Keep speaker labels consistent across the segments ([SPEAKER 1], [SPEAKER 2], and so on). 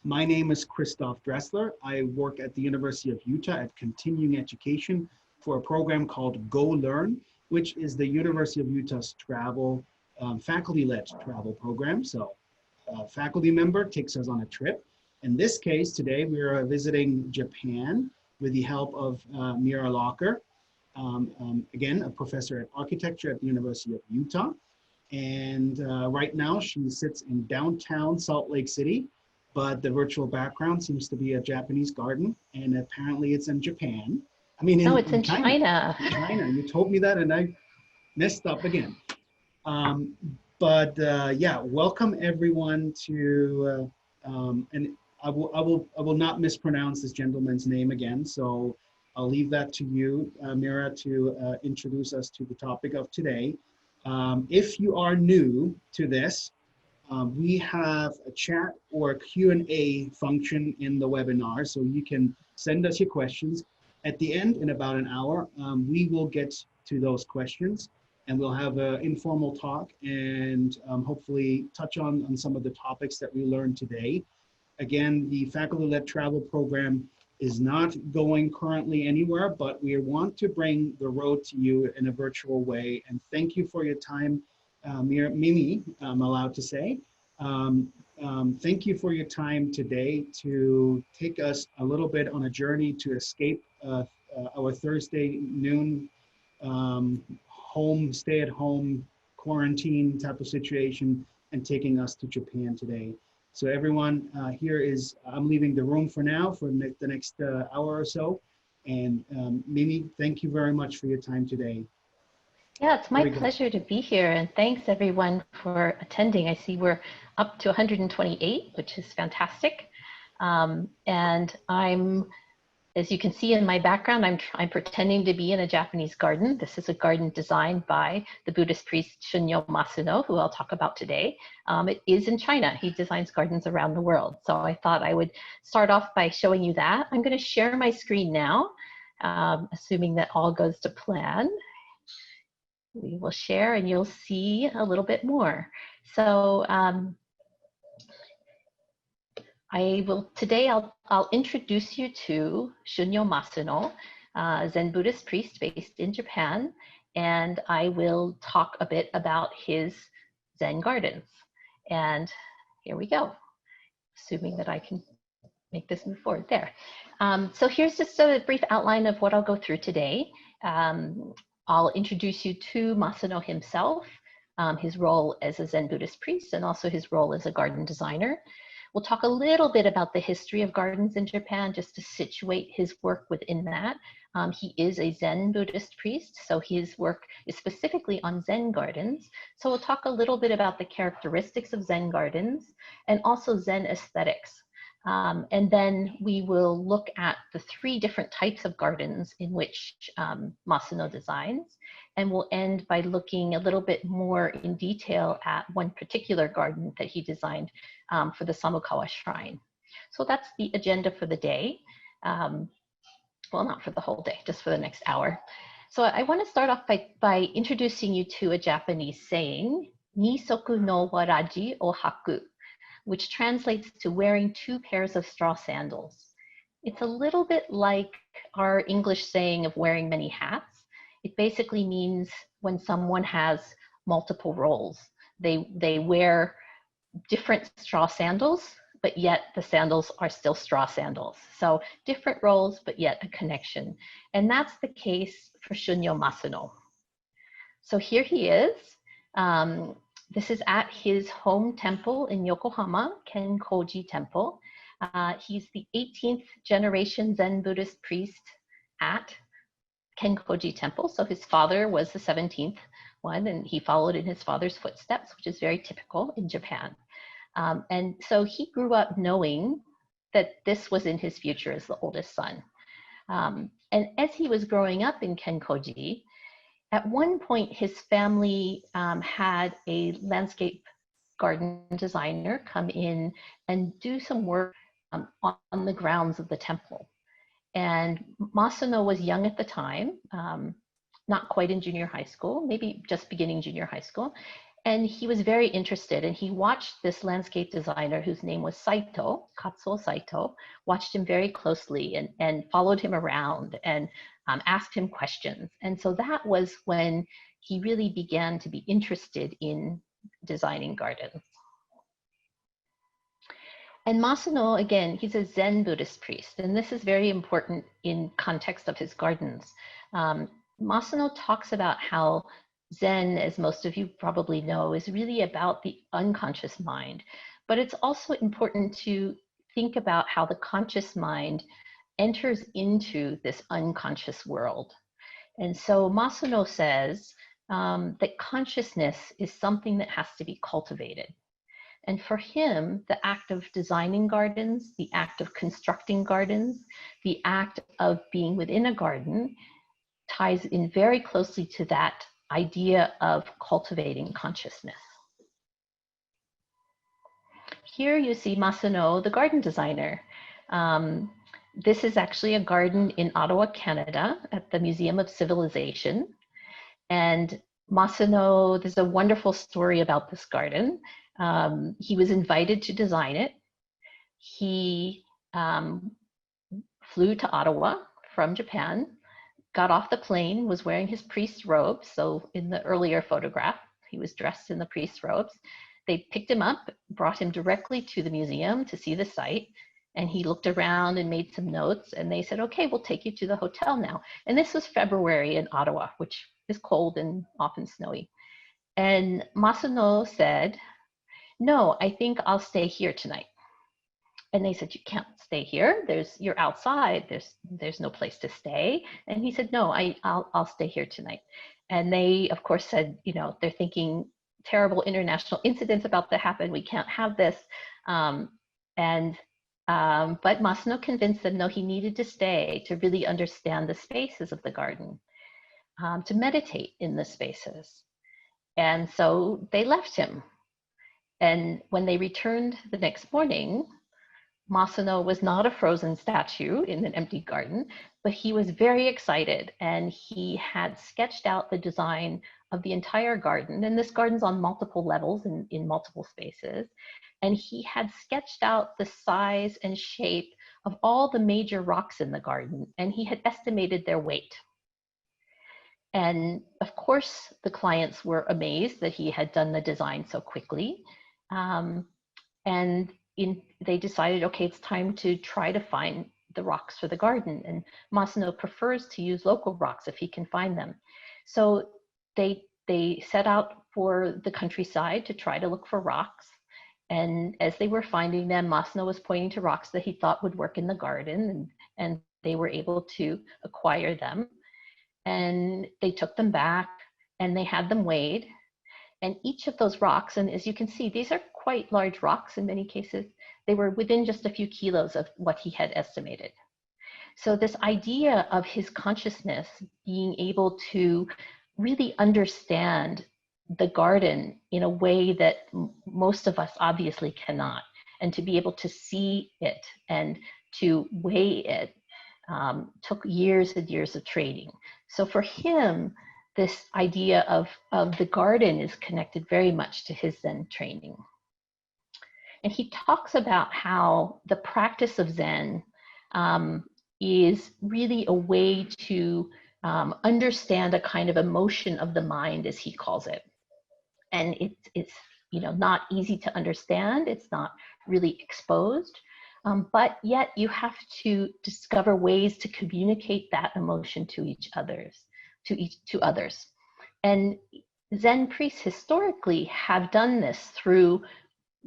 [SPEAKER 1] My name is Christoph Dressler. I work at the University of Utah at continuing education for a program called Go Learn, which is the University of Utah's travel, faculty-led travel program. So a faculty member takes us on a trip. In this case, today we are visiting Japan with the help of Mira Locher, again, a professor at architecture at the University of Utah. And right now she sits in downtown Salt Lake City, but the virtual background seems to be a Japanese garden, and apparently it's in Japan. I mean,
[SPEAKER 2] No, it's in
[SPEAKER 1] China.
[SPEAKER 2] China.
[SPEAKER 1] China, you told me that and I messed up again. Yeah, welcome everyone to, and I will not mispronounce this gentleman's name again, so I'll leave that to you, Mira, to introduce us to the topic of today. If you are new to this, we have a chat or a Q&A function in the webinar, so you can send us your questions. At the end, in about an hour, we will get to those questions and we'll have an informal talk and hopefully touch on some of the topics that we learned today. Again, the faculty-led travel program is not going currently anywhere, but we want to bring the road to you in a virtual way. And thank you for your time, Mimi, I'm allowed to say. Thank you for your time today to take us a little bit on a journey to escape our Thursday noon stay-at-home quarantine type of situation and taking us to Japan today. So everyone, I'm leaving the room for now for the next hour or so. And Mimi, thank you very much for your time today.
[SPEAKER 2] Yeah, it's my pleasure to be here, and thanks everyone for attending. I see we're up to 128, which is fantastic. And as you can see in my background, I'm pretending to be in a Japanese garden. This is a garden designed by the Buddhist priest Shunmyo Masuno, who I'll talk about today. It is in China. He designs gardens around the world. So I thought I would start off by showing you that. I'm going to share my screen now, assuming that all goes to plan. We will share and you'll see a little bit more. So today I'll introduce you to Shunmyo Masuno, a Zen Buddhist priest based in Japan, and I will talk a bit about his Zen gardens. And here we go, assuming that I can make this move forward there. So here's just a brief outline of what I'll go through today. I'll introduce you to Masuno himself, his role as a Zen Buddhist priest, and also his role as a garden designer. We'll talk a little bit about the history of gardens in Japan, just to situate his work within that. He is a Zen Buddhist priest, so his work is specifically on Zen gardens. So we'll talk a little bit about the characteristics of Zen gardens and also Zen aesthetics. And then we will look at the 3 different types of gardens in which Masuno designs. And we'll end by looking a little bit more in detail at one particular garden that he designed for the Samukawa Shrine. So that's the agenda for the day. Well, not for the whole day, just for the next hour. So I want to start off by introducing you to a Japanese saying, Nisoku no waraji o haku, which translates to wearing 2 pairs of straw sandals. It's a little bit like our English saying of wearing many hats. It basically means when someone has multiple roles. They wear different straw sandals, but yet the sandals are still straw sandals. So different roles, but yet a connection. And that's the case for Shunmyo Masuno. So here he is. This is at his home temple in Yokohama, Kenkoji Temple. He's the 18th generation Zen Buddhist priest at Kenkoji Temple. So his father was the 17th one, and he followed in his father's footsteps, which is very typical in Japan. And so he grew up knowing that this was in his future as the oldest son. And as he was growing up in Kenkoji, at one point his family had a landscape garden designer come in and do some work on the grounds of the temple. And Masuno was young at the time, not quite in junior high school, maybe just beginning junior high school. And he was very interested, and he watched this landscape designer whose name was Saito, Katsuo Saito, watched him very closely and followed him around and asked him questions. And so that was when he really began to be interested in designing gardens. And Masuno, again, he's a Zen Buddhist priest, and this is very important in context of his gardens. Masuno talks about how Zen, as most of you probably know, is really about the unconscious mind, but it's also important to think about how the conscious mind enters into this unconscious world. And so Masuno says that consciousness is something that has to be cultivated. And for him, the act of designing gardens, the act of constructing gardens, the act of being within a garden ties in very closely to that idea of cultivating consciousness. Here you see Masuno, the garden designer. This is actually a garden in Ottawa, Canada, at the Museum of Civilization. And Masuno, there's a wonderful story about this garden. He was invited to design it. He flew to Ottawa from Japan, got off the plane, was wearing his priest's robes. So in the earlier photograph, he was dressed in the priest's robes. They picked him up, brought him directly to the museum to see the site. And he looked around and made some notes. And they said, okay, we'll take you to the hotel now. And this was February in Ottawa, which is cold and often snowy. And Masuno said, no, I think I'll stay here tonight. And they said, you can't stay here. You're outside. There's no place to stay. And he said, no, I'll stay here tonight. And they, of course, said, they're thinking terrible international incidents about to happen. We can't have this. But Masuno convinced them, no, he needed to stay to really understand the spaces of the garden, to meditate in the spaces. And so they left him. And when they returned the next morning, Masuno was not a frozen statue in an empty garden, but he was very excited, and he had sketched out the design of the entire garden. And this garden's on multiple levels in multiple spaces. And he had sketched out the size and shape of all the major rocks in the garden, and he had estimated their weight. And of course, the clients were amazed that he had done the design so quickly. They decided, okay, it's time to try to find the rocks for the garden. And Masuno prefers to use local rocks if he can find them. So they set out for the countryside to try to look for rocks. And as they were finding them, Masuno was pointing to rocks that he thought would work in the garden, and they were able to acquire them. And they took them back and they had them weighed. And each of those rocks, and as you can see, these are quite large rocks in many cases, they were within just a few kilos of what he had estimated. So this idea of his consciousness being able to really understand the garden in a way that most of us obviously cannot, and to be able to see it and to weigh it took years and years of training. So for him, this idea of the garden is connected very much to his Zen training. And he talks about how the practice of Zen is really a way to understand a kind of emotion of the mind, as he calls it. And it's not easy to understand. It's not really exposed. But yet you have to discover ways to communicate that emotion to others. And Zen priests historically have done this through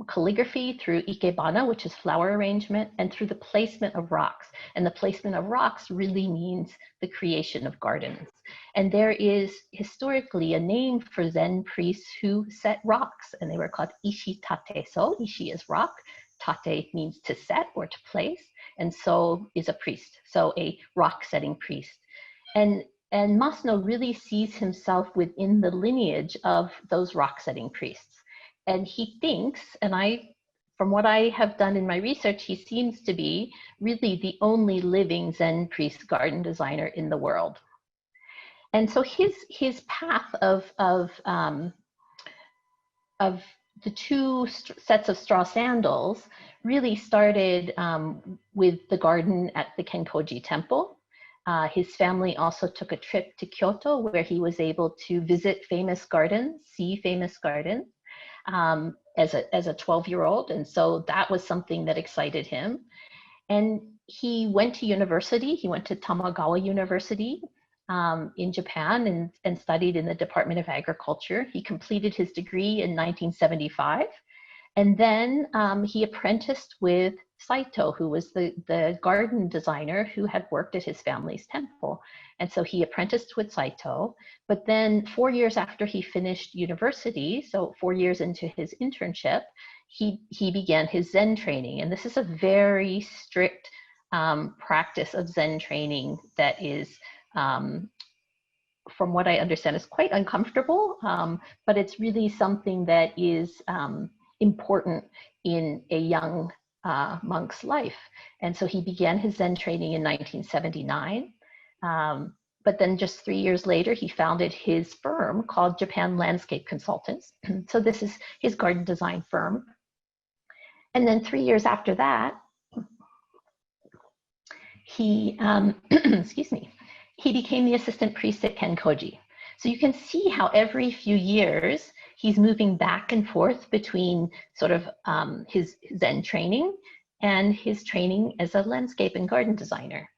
[SPEAKER 2] calligraphy, through ikebana, which is flower arrangement, and through the placement of rocks. And the placement of rocks really means the creation of gardens. And there is historically a name for Zen priests who set rocks, and they were called ishi tateso. Ishi is rock. Tate means to set or to place, and so is a priest, so a rock-setting priest. And Masuno really sees himself within the lineage of those rock-setting priests. And he thinks, and from what I have done in my research, he seems to be really the only living Zen priest garden designer in the world. And so his path of of the two sets of straw sandals really started with the garden at the Kenkoji temple. His family also took a trip to Kyoto, where he was able to visit famous gardens, see famous gardens, as a 12-year-old. And so that was something that excited him. And he went to university. He went to Tamagawa University in Japan and studied in the Department of Agriculture. He completed his degree in 1975. And then he apprenticed with Saito, who was the garden designer who had worked at his family's temple. And so he apprenticed with Saito. But then 4 years after he finished university, so 4 years into his internship, he began his Zen training. And this is a very strict practice of Zen training that is, from what I understand, is quite uncomfortable, but it's really something that is important in a young monk's life. And so he began his Zen training in 1979. But then just 3 years later, he founded his firm called Japan Landscape Consultants. So this is his garden design firm. And then 3 years after that, he, excuse me, he became the assistant priest at Kenkoji. So you can see how every few years, he's moving back and forth between sort of his Zen training and his training as a landscape and garden designer.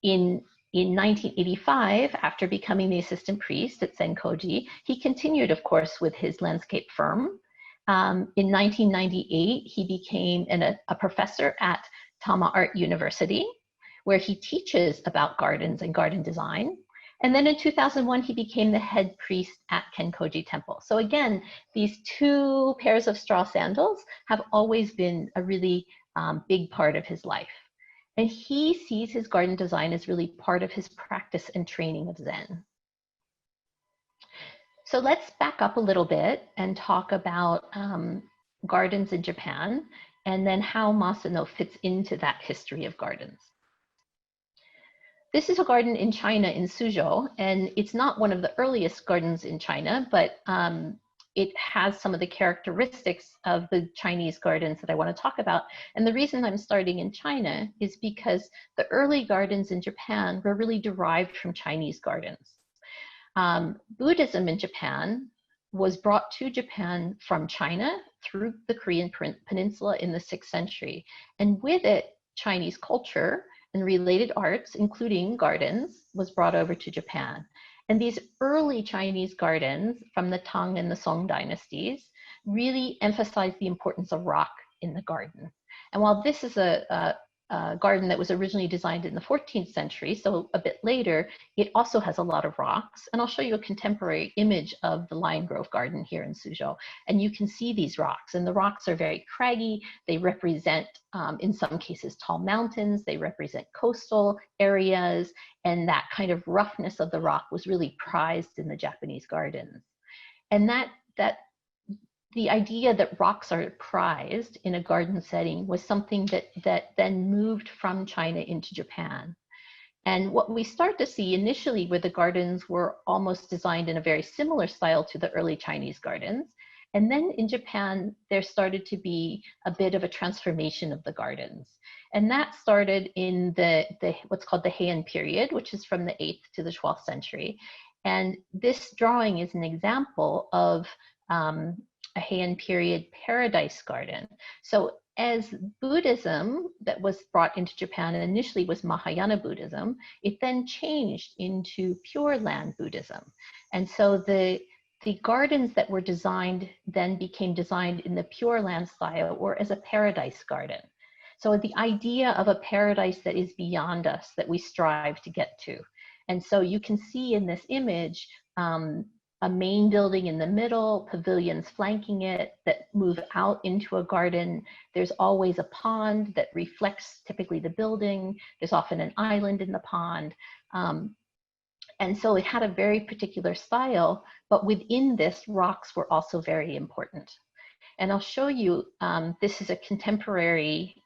[SPEAKER 2] In 1985, after becoming the assistant priest at Senkoji, he continued, of course, with his landscape firm. In 1998, he became a professor at Tama Art University, where he teaches about gardens and garden design. And then in 2001, he became the head priest at Kenkoji Temple. So again, these two pairs of straw sandals have always been a really big part of his life. And he sees his garden design as really part of his practice and training of Zen. So let's back up a little bit and talk about gardens in Japan, and then how Masuno fits into that history of gardens. This is a garden in China, in Suzhou, and it's not one of the earliest gardens in China, but it has some of the characteristics of the Chinese gardens that I want to talk about. And the reason I'm starting in China is because the early gardens in Japan were really derived from Chinese gardens. Buddhism in Japan was brought to Japan from China through the Korean peninsula in the 6th century. And with it, Chinese culture and related arts, including gardens, was brought over to Japan. And these early Chinese gardens from the Tang and the Song dynasties really emphasized the importance of rock in the garden. And while this is a garden that was originally designed in the 14th century, so a bit later, it also has a lot of rocks. And I'll show you a contemporary image of the Lion Grove Garden here in Suzhou. And you can see these rocks, and the rocks are very craggy. They represent, in some cases, tall mountains. They represent coastal areas, and that kind of roughness of the rock was really prized in the Japanese gardens. And the idea that rocks are prized in a garden setting was something that then moved from China into Japan. And what we start to see initially where the gardens were almost designed in a very similar style to the early Chinese gardens. And then in Japan, there started to be a bit of a transformation of the gardens. And that started in what's called the Heian period, which is from the 8th to the 12th century. And this drawing is an example of a Heian period paradise garden. So as Buddhism that was brought into Japan initially was Mahayana Buddhism, it then changed into Pure Land Buddhism. And so the gardens that were designed then became designed in the Pure Land style or as a paradise garden. So the idea of a paradise that is beyond us, that we strive to get to. And so you can see in this image, a main building in the middle, pavilions flanking it that move out into a garden. There's always a pond that reflects typically the building. There's often an island in the pond. And so it had a very particular style, but within this, rocks were also very important. And I'll show you, this is a contemporary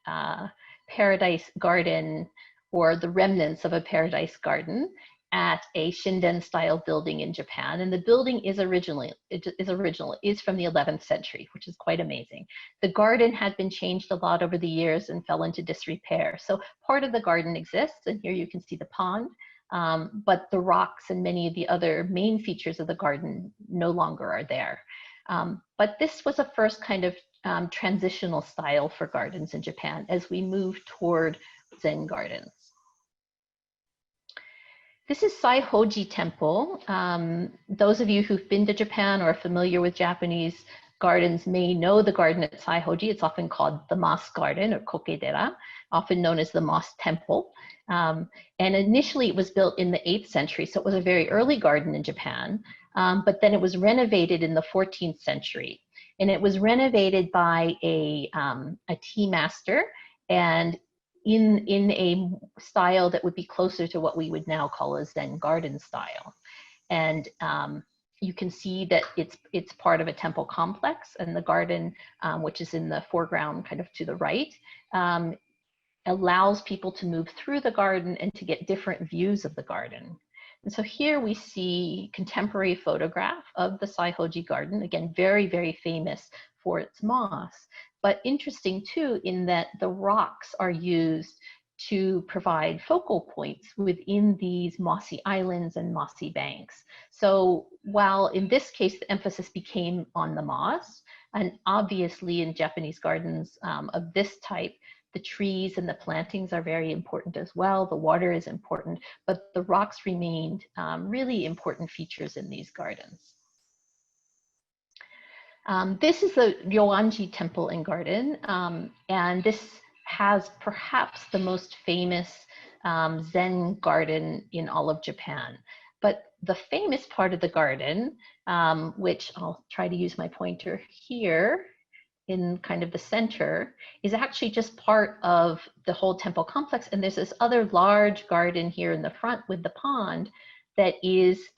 [SPEAKER 2] paradise garden, or the remnants of a paradise garden. at a Shinden style building in Japan. And the building is original, is from the 11th century, which is quite amazing. The garden had been changed a lot over the years and fell into disrepair. So part of the garden exists, and here you can see the pond, but the rocks and many of the other main features of the garden no longer are there. But this was a first kind of transitional style for gardens in Japan as we move toward Zen gardens. This is Saihoji Temple. Those of you who've been to Japan or are familiar with Japanese gardens may know the garden at Saihoji. It's often called the Moss Garden or Kokedera, often known as the Moss Temple. And initially it was built in the 8th century, so it was a very early garden in Japan. But then it was renovated in the 14th century. And it was renovated by a tea master, and in a style that would be closer to what we would now call a Zen garden style. And you can see that it's part of a temple complex, and the garden, which is in the foreground kind of to the right, allows people to move through the garden and to get different views of the garden. And so here we see contemporary photograph of the Saihoji garden, again, very, very famous for its moss, but interesting too in that the rocks are used to provide focal points within these mossy islands and mossy banks. So while in this case, the emphasis became on the moss, and obviously in Japanese gardens of this type, the trees and the plantings are very important as well. The water is important, but the rocks remained really important features in these gardens. This is the Ryoanji Temple and Garden, and this has perhaps the most famous Zen garden in all of Japan. But the famous part of the garden, which I'll try to use my pointer here, in kind of the center, is actually just part of the whole temple complex. And there's this other large garden here in the front with the pond that is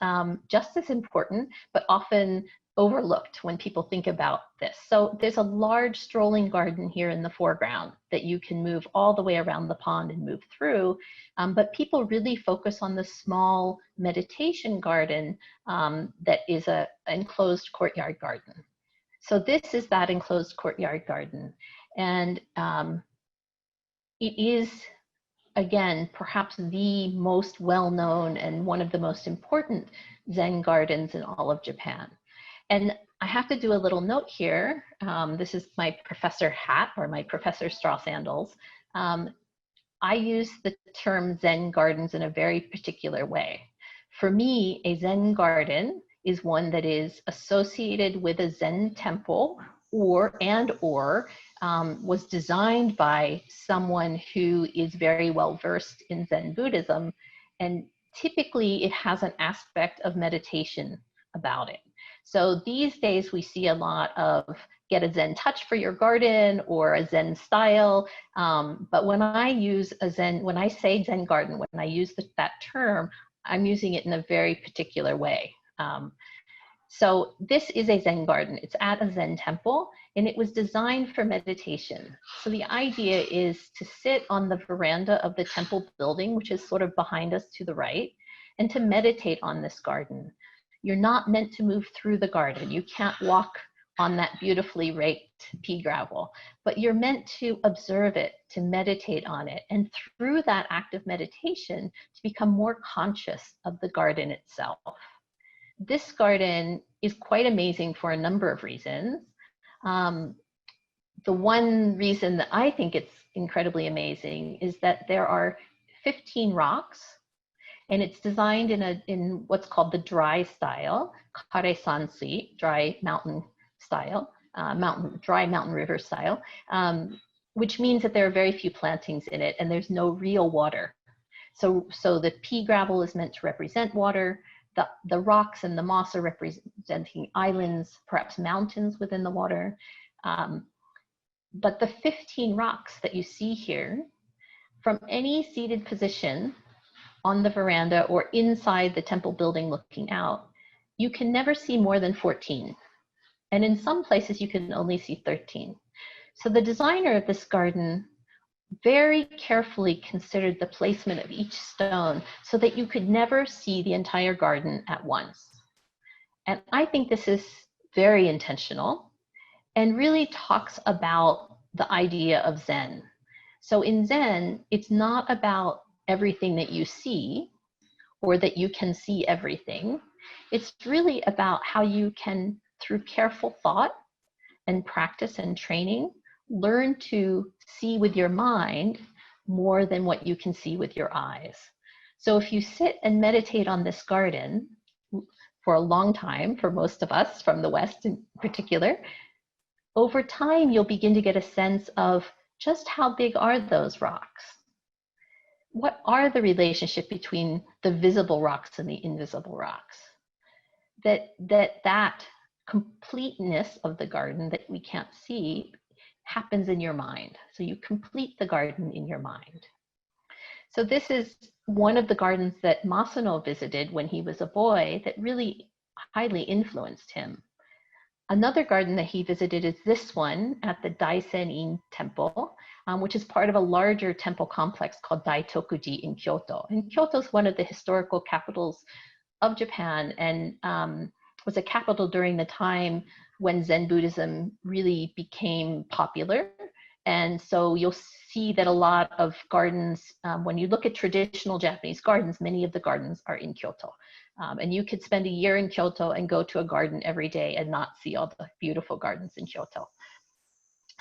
[SPEAKER 2] just as important, but often overlooked when people think about this. So there's a large strolling garden here in the foreground that you can move all the way around the pond and move through. But people really focus on the small meditation garden that is an enclosed courtyard garden. So this is that enclosed courtyard garden. And it is, again, perhaps the most well-known and one of the most important Zen gardens in all of Japan. And I have to do a little note here. This is my professor hat, or my professor straw sandals. I use the term Zen gardens in a very particular way. For me, a Zen garden is one that is associated with a Zen temple or was designed by someone who is very well versed in Zen Buddhism. And typically it has an aspect of meditation about it. So these days we see a lot of get a Zen touch for your garden or a Zen style. But when I say Zen garden, when I use that term, I'm using it in a very particular way. So this is a Zen garden. It's at a Zen temple, and it was designed for meditation. So the idea is to sit on the veranda of the temple building, which is sort of behind us to the right, and to meditate on this garden. You're not meant to move through the garden. You can't walk on that beautifully raked pea gravel, but you're meant to observe it, to meditate on it, and through that act of meditation, to become more conscious of the garden itself. This garden is quite amazing for a number of reasons. The one reason that I think it's incredibly amazing is that there are 15 rocks, and it's designed in what's called the dry style, kare sansui, dry mountain style, dry mountain river style, which means that there are very few plantings in it and there's no real water. So the pea gravel is meant to represent water. The rocks and the moss are representing islands, perhaps mountains within the water. But the 15 rocks that you see here, from any seated position on the veranda or inside the temple building looking out, you can never see more than 14. And in some places you can only see 13. So the designer of this garden very carefully considered the placement of each stone so that you could never see the entire garden at once. And I think this is very intentional and really talks about the idea of Zen. So in Zen, it's not about everything that you see or that you can see everything. It's really about how you can, through careful thought and practice and training, learn to see with your mind more than what you can see with your eyes. So if you sit and meditate on this garden for a long time, for most of us from the West in particular, over time you'll begin to get a sense of just how big are those rocks? What are the relationship between the visible rocks and the invisible rocks? That completeness of the garden that we can't see happens in your mind. So you complete the garden in your mind. So this is one of the gardens that Masuno visited when he was a boy that really highly influenced him. Another garden that he visited is this one at the Daisen-in Temple, which is part of a larger temple complex called Daitokuji in Kyoto. And Kyoto is one of the historical capitals of Japan, and was a capital during the time when Zen Buddhism really became popular. And so you'll see that a lot of gardens, when you look at traditional Japanese gardens, many of the gardens are in Kyoto. And you could spend a year in Kyoto and go to a garden every day and not see all the beautiful gardens in Kyoto.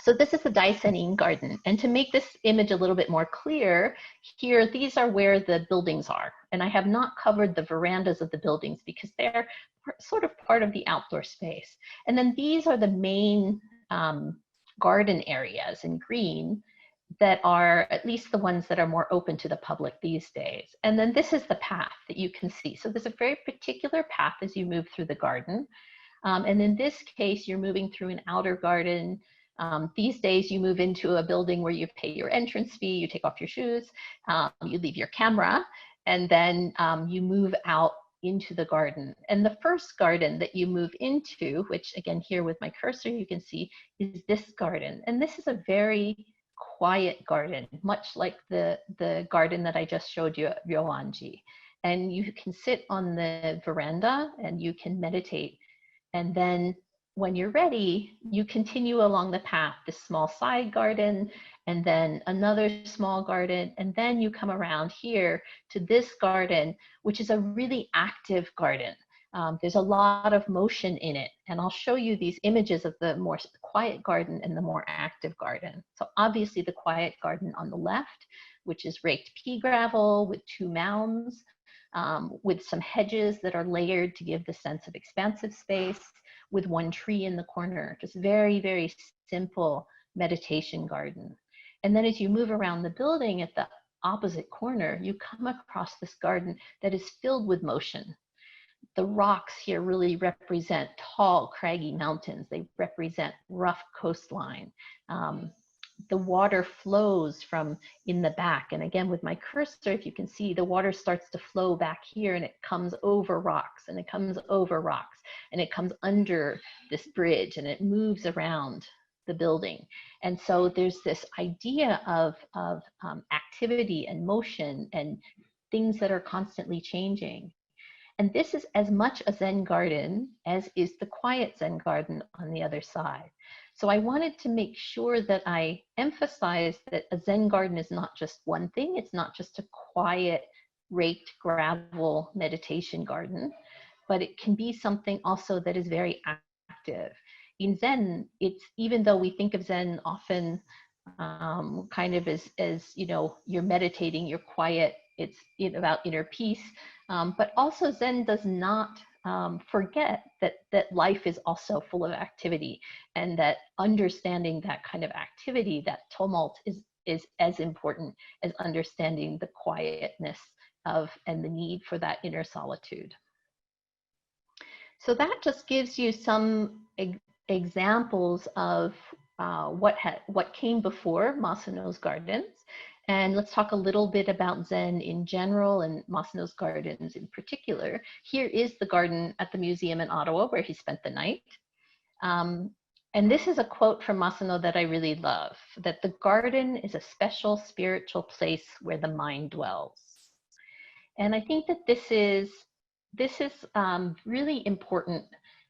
[SPEAKER 2] So this is the Daisen-in garden. And to make this image a little bit more clear, here, these are where the buildings are. And I have not covered the verandas of the buildings because they're sort of part of the outdoor space. And then these are the main garden areas in green that are at least the ones that are more open to the public these days. And then this is the path that you can see. So there's a very particular path as you move through the garden. And in this case, you're moving through an outer garden. These days you move into a building where you pay your entrance fee, you take off your shoes, you leave your camera, and then you move out into the garden. And the first garden that you move into, which again here with my cursor you can see, is this garden. And this is a very quiet garden, much like the garden that I just showed you at Ryoanji. And you can sit on the veranda and you can meditate. And then when you're ready, you continue along the path, this small side garden, and then another small garden, and then you come around here to this garden, which is a really active garden. There's a lot of motion in it, and I'll show you these images of the more quiet garden and the more active garden. So obviously the quiet garden on the left, which is raked pea gravel with 2 mounds, with some hedges that are layered to give the sense of expansive space, with 1 tree in the corner, just very, very simple meditation garden. And then as you move around the building at the opposite corner, you come across this garden that is filled with motion. The rocks here really represent tall, craggy mountains. They represent rough coastline. The water flows from in the back. And again, with my cursor, if you can see, the water starts to flow back here and it comes over rocks and it comes over rocks and it comes under this bridge and it moves around the building. And so there's this idea of activity and motion and things that are constantly changing. And this is as much a Zen garden as is the quiet Zen garden on the other side. So I wanted to make sure that I emphasize that a Zen garden is not just one thing. It's not just a quiet, raked gravel meditation garden, but it can be something also that is very active. In Zen, it's, even though we think of Zen often kind of as you know, you're meditating, you're quiet, it's about inner peace, but also Zen does not forget that life is also full of activity, and that understanding that kind of activity, that tumult, is as important as understanding the quietness of and the need for that inner solitude. So that just gives you some examples of what came before Masuno's gardens. And let's talk a little bit about Zen in general and Masuno's gardens in particular. Here is the garden at the museum in Ottawa where he spent the night. And this is a quote from Masuno that I really love, that the garden is a special spiritual place where the mind dwells. And I think that this is really important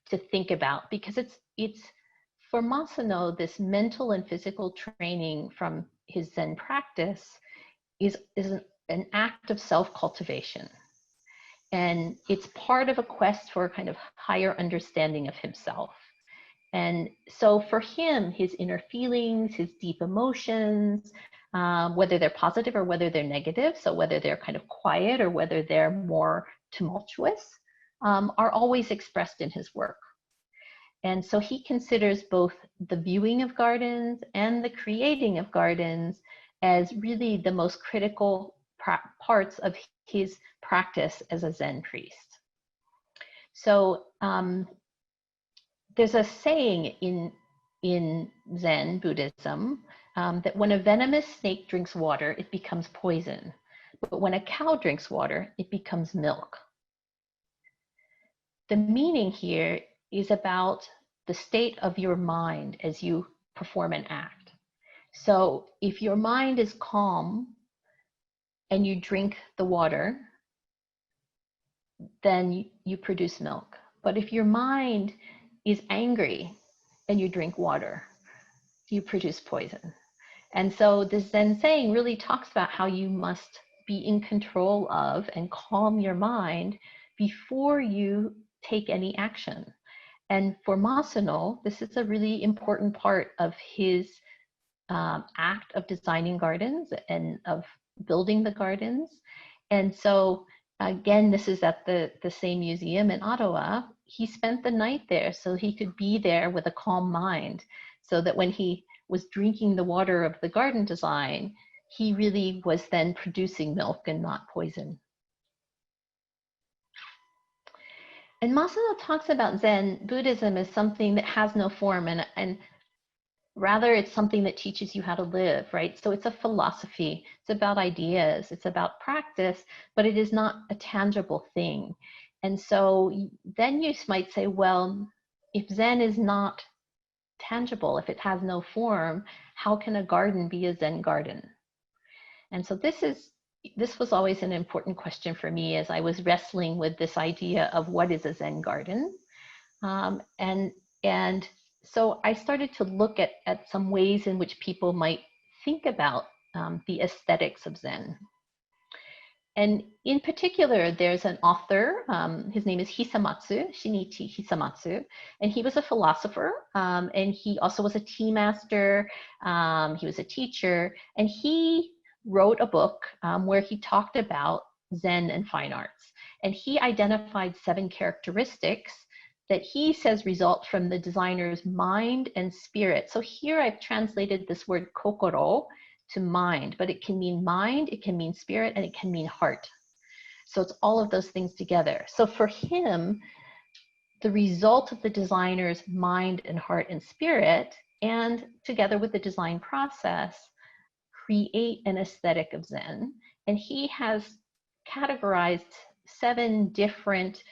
[SPEAKER 2] to think about, because it's for Masuno, this mental and physical training from his Zen practice is an act of self-cultivation. And it's part of a quest for a kind of higher understanding of himself. And so for him, his inner feelings, his deep emotions, whether they're positive or whether they're negative, so whether they're kind of quiet or whether they're more tumultuous, are always expressed in his work. And so he considers both the viewing of gardens and the creating of gardens as really the most critical parts of his practice as a Zen priest. So there's a saying in Zen Buddhism that when a venomous snake drinks water, it becomes poison. But when a cow drinks water, it becomes milk. The meaning here is about the state of your mind as you perform an act. So if your mind is calm and you drink the water, then you produce milk. But if your mind is angry and you drink water, you produce poison. And so the Zen saying really talks about how you must be in control of and calm your mind before you take any action. And for Masuno, this is a really important part of his act of designing gardens and of building the gardens. And so again, this is at the same museum in Ottawa. He spent the night there so he could be there with a calm mind, so that when he was drinking the water of the garden design, he really was then producing milk and not poison. And Masuno talks about Zen Buddhism as something that has no form, and rather it's something that teaches you how to live, right? So it's a philosophy, it's about ideas, it's about practice, but it is not a tangible thing. And so then you might say, well, if Zen is not tangible, if it has no form, how can a garden be a Zen garden? And so this was always an important question for me as I was wrestling with this idea of what is a Zen garden. And so I started to look at some ways in which people might think about the aesthetics of Zen. And in particular, there's an author, his name is Shinichi Hisamatsu, and he was a philosopher, and he also was a tea master, he was a teacher, and he wrote a book where he talked about Zen and fine arts. And he identified 7 characteristics that he says result from the designer's mind and spirit. So here I've translated this word kokoro to mind, but it can mean mind, it can mean spirit, and it can mean heart. So it's all of those things together. So for him, the result of the designer's mind and heart and spirit, and together with the design process, create an aesthetic of Zen. And he has categorized 7 different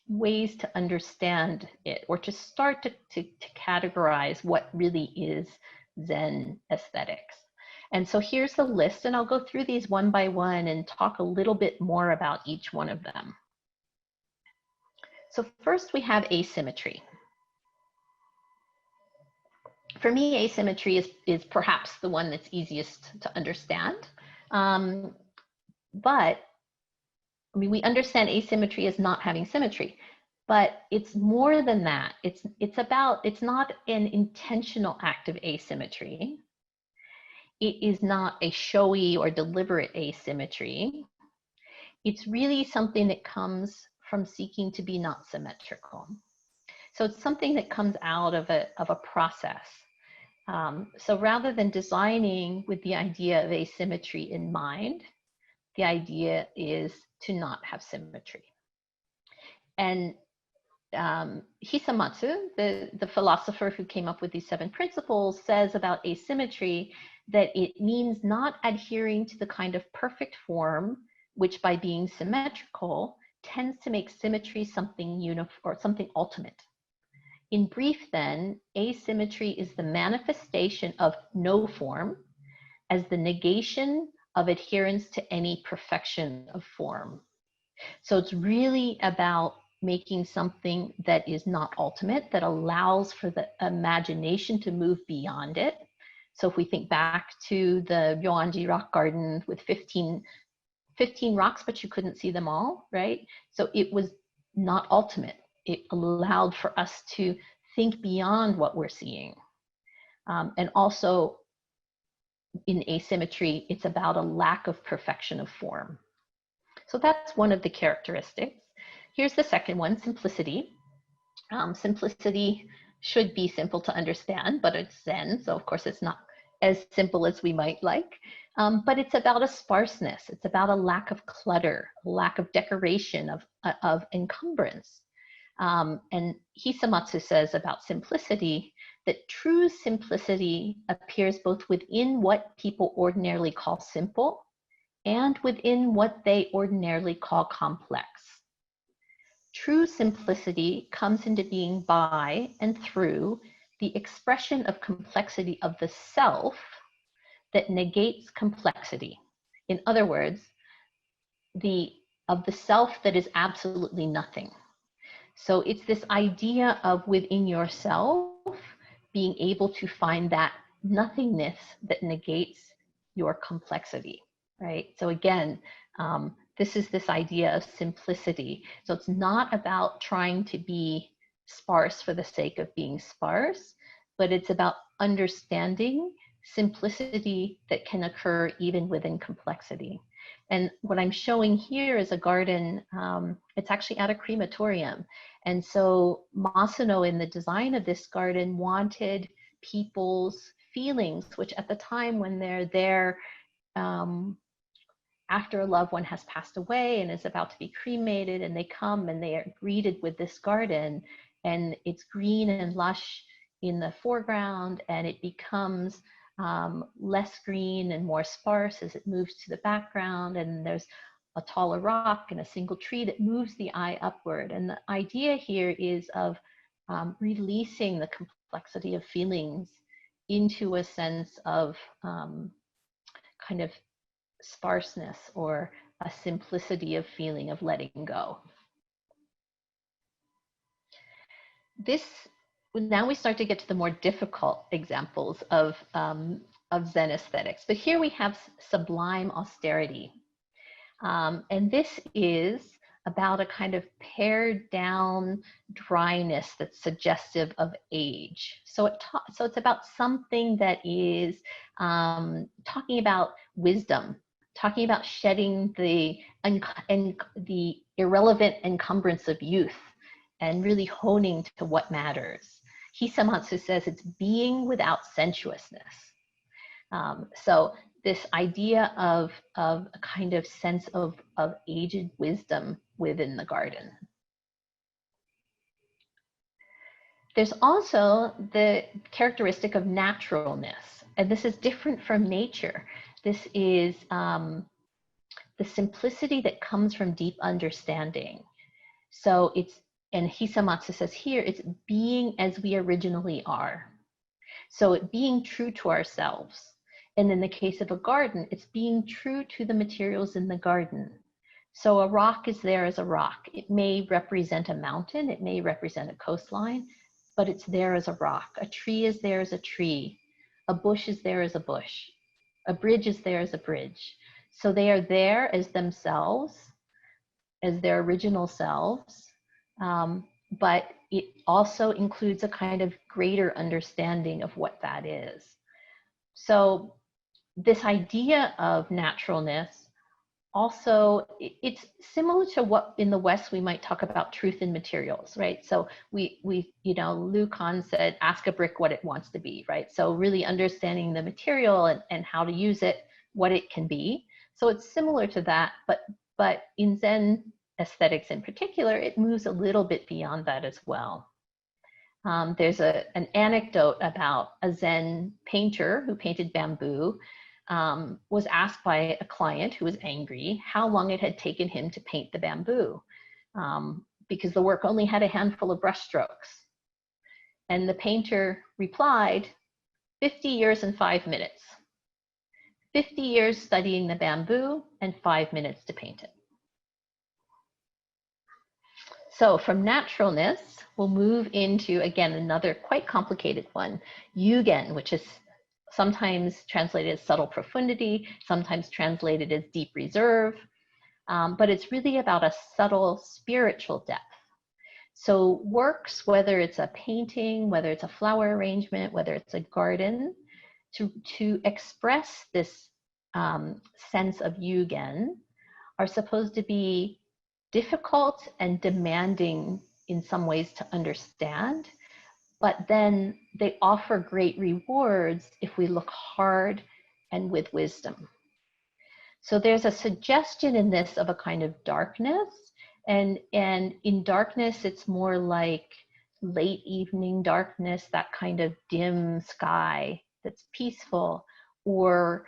[SPEAKER 2] ways to understand it, or to start to categorize what really is Zen aesthetics. And so here's the list, and I'll go through these one by one and talk a little bit more about each one of them. So first we have asymmetry. For me, asymmetry is perhaps the one that's easiest to understand. But I mean, we understand asymmetry as not having symmetry, but it's more than that. It's not an intentional act of asymmetry. It is not a showy or deliberate asymmetry. It's really something that comes from seeking to be not symmetrical. So it's something that comes out of a process. So rather than designing with the idea of asymmetry in mind, the idea is to not have symmetry. And Hisamatsu, the philosopher who came up with these 7 principles, says about asymmetry that it means not adhering to the kind of perfect form, which by being symmetrical tends to make symmetry something uniform or something ultimate. In brief then, asymmetry is the manifestation of no form as the negation of adherence to any perfection of form. So it's really about making something that is not ultimate, that allows for the imagination to move beyond it. So if we think back to the Ryoanji rock garden with 15 rocks, but you couldn't see them all, right? So it was not ultimate. It allowed for us to think beyond what we're seeing. And also in asymmetry, it's about a lack of perfection of form. So that's one of the characteristics. Here's the second one, simplicity. Simplicity should be simple to understand, but it's Zen, so of course it's not as simple as we might like. But it's about a sparseness. It's about a lack of clutter, a lack of decoration, of encumbrance. And Hisamatsu says about simplicity that true simplicity appears both within what people ordinarily call simple and within what they ordinarily call complex. True simplicity comes into being by and through the expression of complexity of the self that negates complexity. In other words, of the self that is absolutely nothing. So it's this idea of within yourself being able to find that nothingness that negates your complexity, right? So again, this is this idea of simplicity. So it's not about trying to be sparse for the sake of being sparse, but it's about understanding simplicity that can occur even within complexity. And what I'm showing here is a garden, it's actually at a crematorium. And so Masuno in the design of this garden wanted people's feelings, which at the time when they're there after a loved one has passed away and is about to be cremated, and they come and they are greeted with this garden, and it's green and lush in the foreground, and it becomes less green and more sparse as it moves to the background, and there's a taller rock and a single tree that moves the eye upward. And the idea here is of releasing the complexity of feelings into a sense of kind of sparseness or a simplicity of feeling, of letting go. Now we start to get to the more difficult examples of Zen aesthetics. But here we have sublime austerity. And this is about a kind of pared down dryness that's suggestive of age. So it's about something that is talking about wisdom, talking about shedding the irrelevant encumbrance of youth and really honing to what matters. Hisamatsu says it's being without sensuousness. So this idea of a kind of sense of aged wisdom within the garden. There's also the characteristic of naturalness, and this is different from nature. This is the simplicity that comes from deep understanding. So and Hisamatsu says here, it's being as we originally are. So it being true to ourselves. And in the case of a garden, it's being true to the materials in the garden. So a rock is there as a rock. It may represent a mountain, it may represent a coastline, but it's there as a rock. A tree is there as a tree. A bush is there as a bush. A bridge is there as a bridge. So they are there as themselves, as their original selves, but it also includes a kind of greater understanding of what that is. So this idea of naturalness also, it's similar to what in the West we might talk about truth in materials, right? So we Liu Kan said, ask a brick what it wants to be, right? So really understanding the material and how to use it, what it can be. So it's similar to that, but in Zen aesthetics in particular, it moves a little bit beyond that as well. There's an anecdote about a Zen painter who painted bamboo, was asked by a client who was angry how long it had taken him to paint the bamboo, because the work only had a handful of brush strokes. And the painter replied, 50 years and 5 minutes. 50 years studying the bamboo and 5 minutes to paint it. So from naturalness, we'll move into, again, another quite complicated one, yugen, which is sometimes translated as subtle profundity, sometimes translated as deep reserve, but it's really about a subtle spiritual depth. So works, whether it's a painting, whether it's a flower arrangement, whether it's a garden, to express this sense of yugen are supposed to be difficult and demanding in some ways to understand, but then they offer great rewards if we look hard and with wisdom. So there's a suggestion in this of a kind of darkness, and in darkness, it's more like late evening darkness, that kind of dim sky that's peaceful, or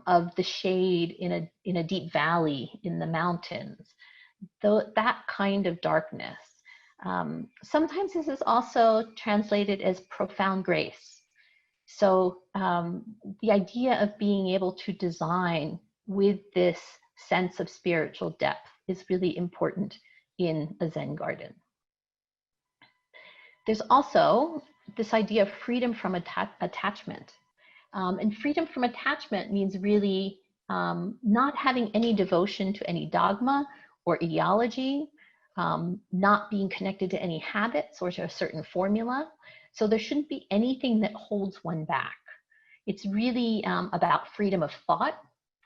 [SPEAKER 2] of the shade in a deep valley in the mountains. That kind of darkness. Sometimes this is also translated as profound grace. So the idea of being able to design with this sense of spiritual depth is really important in a Zen garden. There's also this idea of freedom from attachment. And freedom from attachment means really not having any devotion to any dogma or ideology, not being connected to any habits or to a certain formula. So there shouldn't be anything that holds one back. It's really about freedom of thought.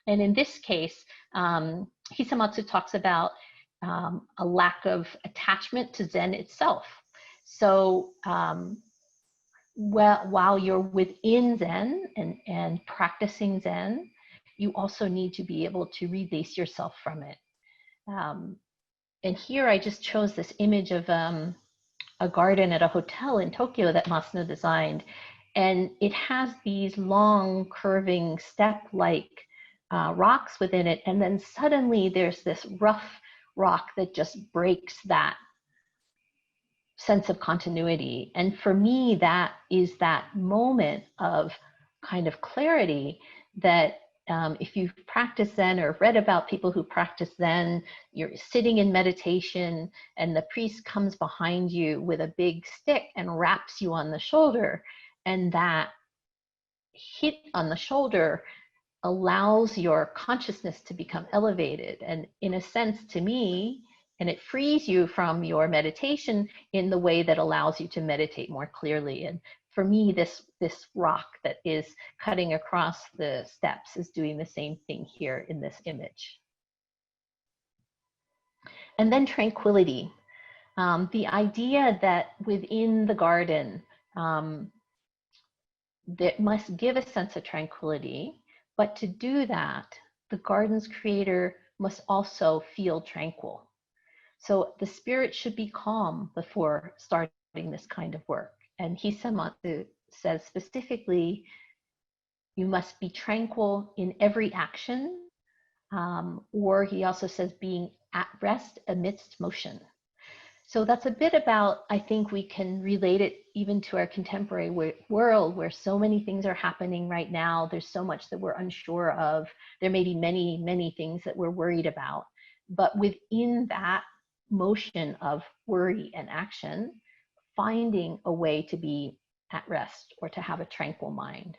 [SPEAKER 2] And in this case, Hisamatsu talks about a lack of attachment to Zen itself. So while you're within Zen and practicing Zen, you also need to be able to release yourself from it. And here I just chose this image of a garden at a hotel in Tokyo that Masuno designed. And it has these long curving step-like rocks within it. And then suddenly there's this rough rock that just breaks that sense of continuity. And for me, that is that moment of kind of clarity that if you've practiced Zen or read about people who practice Zen, you're sitting in meditation and the priest comes behind you with a big stick and raps you on the shoulder. And that hit on the shoulder allows your consciousness to become elevated. And in a sense, to me, and it frees you from your meditation in the way that allows you to meditate more clearly. And for me, this rock that is cutting across the steps is doing the same thing here in this image. And then tranquility. The idea that within the garden, that must give a sense of tranquility, but to do that, the garden's creator must also feel tranquil. So the spirit should be calm before starting this kind of work. And Hisamatsu says specifically, you must be tranquil in every action, or he also says being at rest amidst motion. So that's a bit about, I think we can relate it even to our contemporary world where so many things are happening right now. There's so much that we're unsure of. There may be many, many things that we're worried about. But within that motion of worry and action, finding a way to be at rest or to have a tranquil mind.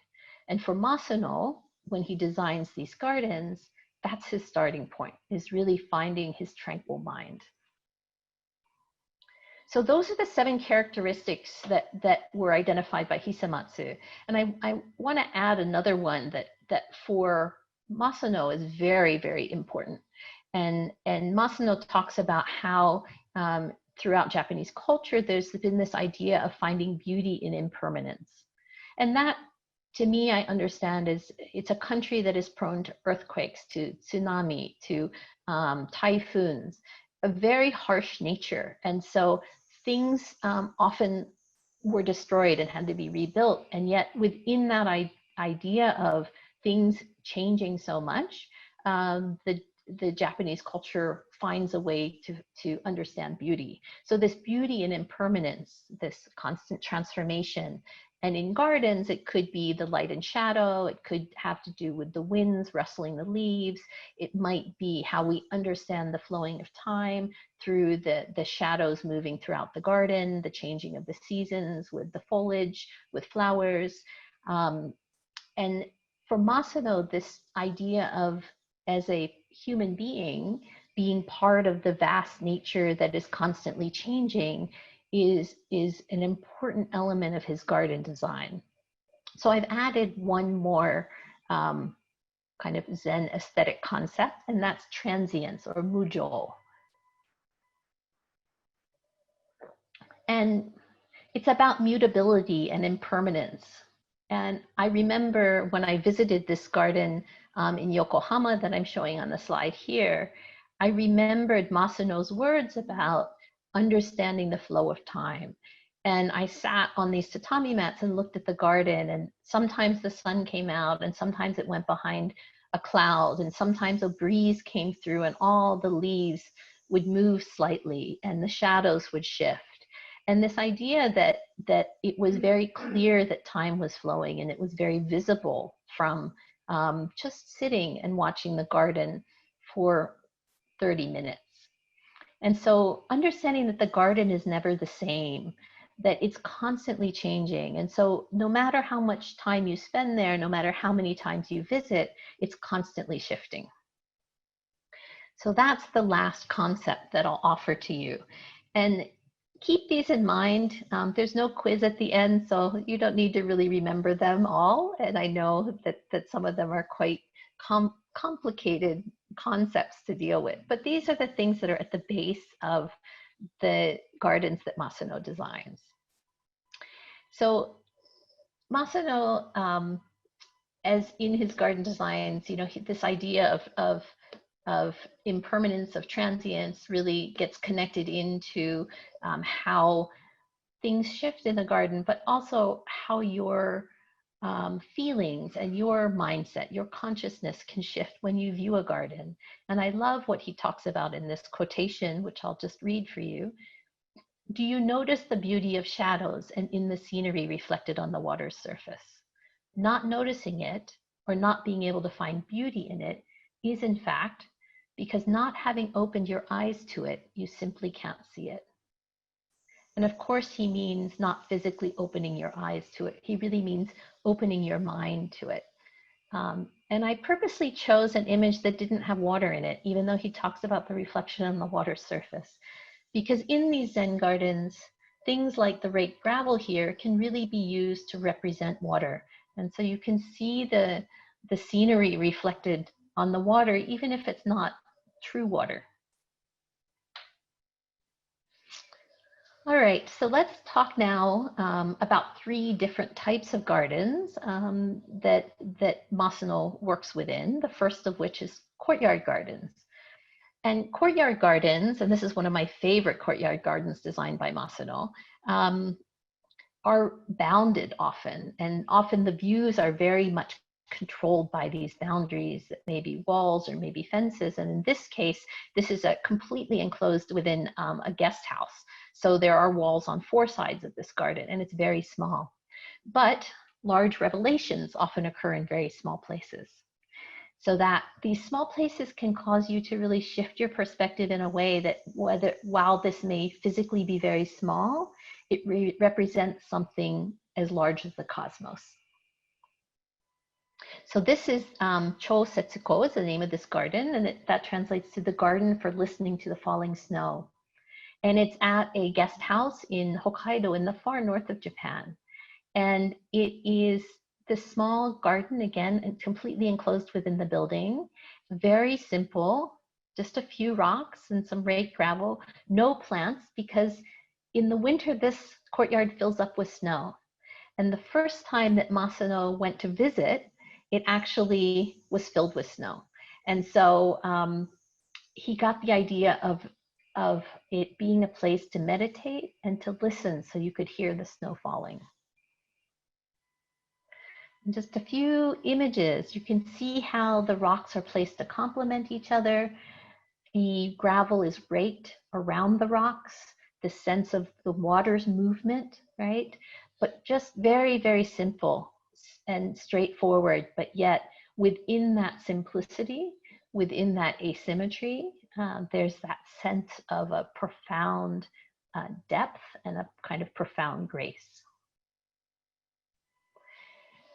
[SPEAKER 2] And for Masuno, when he designs these gardens, that's his starting point, is really finding his tranquil mind. So those are the 7 characteristics that were identified by Hisamatsu. And I want to add another one that for Masuno is very, very important. And Masuno talks about how throughout Japanese culture, there's been this idea of finding beauty in impermanence. And that, to me, I understand is it's a country that is prone to earthquakes, to tsunami, to typhoons, a very harsh nature. And so things often were destroyed and had to be rebuilt. And yet within that idea of things changing so much, the the Japanese culture finds a way to understand beauty. So this beauty and impermanence, this constant transformation. And in gardens, it could be the light and shadow. It could have to do with the winds rustling the leaves. It might be how we understand the flowing of time through the shadows moving throughout the garden, the changing of the seasons with the foliage, with flowers. And for Masuno, this idea of, as a human being part of the vast nature that is constantly changing is an important element of his garden design. So I've added one more kind of Zen aesthetic concept, and that's transience or mujo. And it's about mutability and impermanence. And I remember when I visited this garden in Yokohama that I'm showing on the slide here, I remembered Masuno's words about understanding the flow of time. And I sat on these tatami mats and looked at the garden, and sometimes the sun came out and sometimes it went behind a cloud, and sometimes a breeze came through and all the leaves would move slightly and the shadows would shift. And this idea that it was very clear that time was flowing, and it was very visible from just sitting and watching the garden for 30 minutes. And so understanding that the garden is never the same, that it's constantly changing. And so no matter how much time you spend there, no matter how many times you visit, it's constantly shifting. So that's the last concept that I'll offer to you. And keep these in mind. There's no quiz at the end, so you don't need to really remember them all. And I know that some of them are quite complicated concepts to deal with. But these are the things that are at the base of the gardens that Masuno designs. So Masuno, as in his garden designs, you know, this idea of impermanence, of transience, really gets connected into how things shift in the garden, but also how your feelings and your mindset, your consciousness can shift when you view a garden. And I love what he talks about in this quotation, which I'll just read for you. Do you notice the beauty of shadows and in the scenery reflected on the water's surface? Not noticing it or not being able to find beauty in it is, in fact, because not having opened your eyes to it, you simply can't see it. And of course, he means not physically opening your eyes to it. He really means opening your mind to it. And I purposely chose an image that didn't have water in it, even though he talks about the reflection on the water's surface. Because in these Zen gardens, things like the raked gravel here can really be used to represent water. And so you can see the scenery reflected on the water, even if it's not true water. All right, so let's talk now about 3 different types of gardens that Masuno works within, the first of which is courtyard gardens. And courtyard gardens, and this is one of my favorite courtyard gardens designed by Masuno, are bounded often, and often the views are very much controlled by these boundaries that may be walls or maybe fences. And in this case, this is a completely enclosed within a guest house. So there are walls on 4 sides of this garden, and it's very small. But large revelations often occur in very small places. So that these small places can cause you to really shift your perspective in a way that while this may physically be very small, it represents something as large as the cosmos. So this is Cho Setsuko is the name of this garden, and that translates to the garden for listening to the falling snow. And it's at a guest house in Hokkaido in the far north of Japan. And it is this small garden, again, completely enclosed within the building, very simple, just a few rocks and some raked gravel, no plants, because in the winter, this courtyard fills up with snow. And the first time that Masuno went to visit, it actually was filled with snow. And so he got the idea of it being a place to meditate and to listen so you could hear the snow falling. Just a few images. You can see how the rocks are placed to complement each other. The gravel is raked around the rocks, the sense of the water's movement, right? But just very, very simple and straightforward, but yet within that simplicity, within that asymmetry, there's that sense of a profound depth and a kind of profound grace.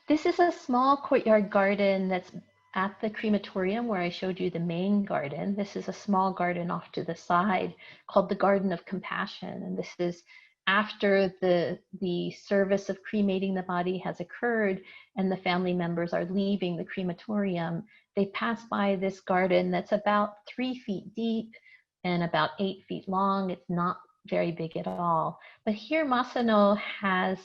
[SPEAKER 2] This is a small courtyard garden that's at the crematorium where I showed you the main garden. This is a small garden off to the side called the Garden of Compassion. And this is after the service of cremating the body has occurred and the family members are leaving the crematorium. They pass by this garden that's about 3 feet deep and about 8 feet long. It's not very big at all. But here Masuno has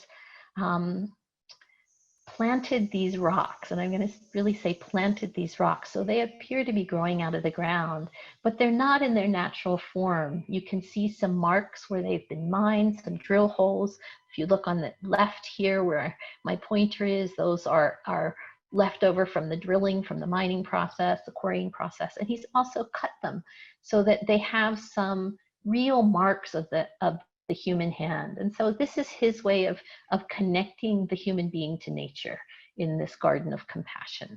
[SPEAKER 2] planted these rocks, and I'm going to really say planted these rocks. So they appear to be growing out of the ground, but they're not in their natural form. You can see some marks where they've been mined, some drill holes. If you look on the left here where my pointer is, those are left over from the drilling, from the mining process, the quarrying process. And he's also cut them so that they have some real marks of the human hand. And so this is his way of connecting the human being to nature in this garden of compassion.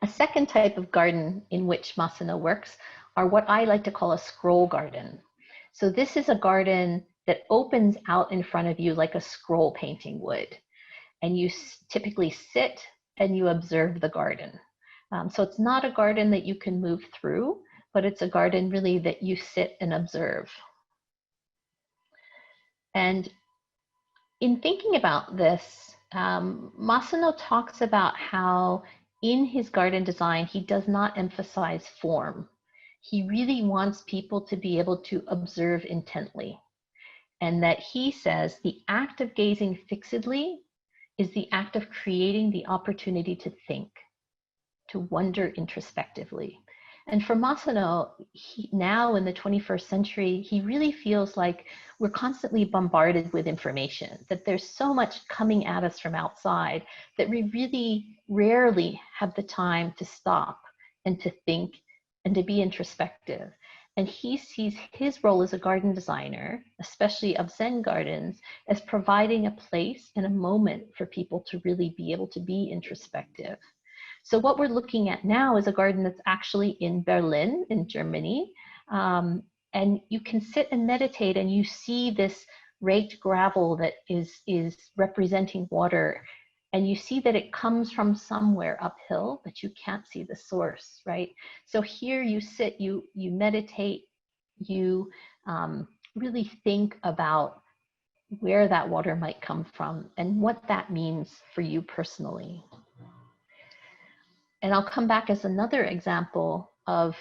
[SPEAKER 2] A second type of garden in which Masuno works are what I like to call a scroll garden. So this is a garden that opens out in front of you like a scroll painting would. And you typically sit and you observe the garden. So it's not a garden that you can move through, but it's a garden really that you sit and observe. And in thinking about this, Masuno talks about how in his garden design, he does not emphasize form. He really wants people to be able to observe intently. And that he says the act of gazing fixedly is the act of creating the opportunity to think, to wonder introspectively. And for Masuno, now in the 21st century, he really feels like we're constantly bombarded with information, that there's so much coming at us from outside that we really rarely have the time to stop and to think and to be introspective. And he sees his role as a garden designer, especially of Zen gardens, as providing a place and a moment for people to really be able to be introspective. So what we're looking at now is a garden that's actually in Berlin, in Germany. And you can sit and meditate and you see this raked gravel that is representing water. And you see that it comes from somewhere uphill, but you can't see the source, right? So here you sit, you meditate, you really think about where that water might come from and what that means for you personally. And I'll come back as another example of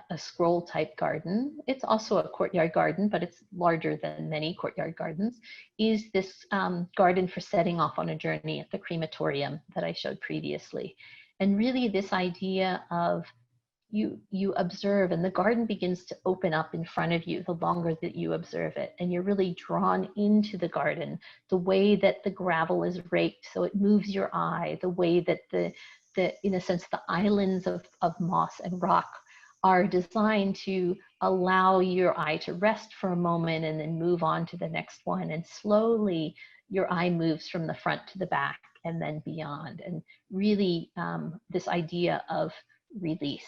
[SPEAKER 2] a scroll type garden. It's also a courtyard garden, but it's larger than many courtyard gardens, is this garden for setting off on a journey at the crematorium that I showed previously. And really this idea of you observe and the garden begins to open up in front of you the longer that you observe it. And you're really drawn into the garden, the way that the gravel is raked so it moves your eye, the way that in a sense, the islands of moss and rock are designed to allow your eye to rest for a moment and then move on to the next one. And slowly your eye moves from the front to the back and then beyond. And really this idea of release.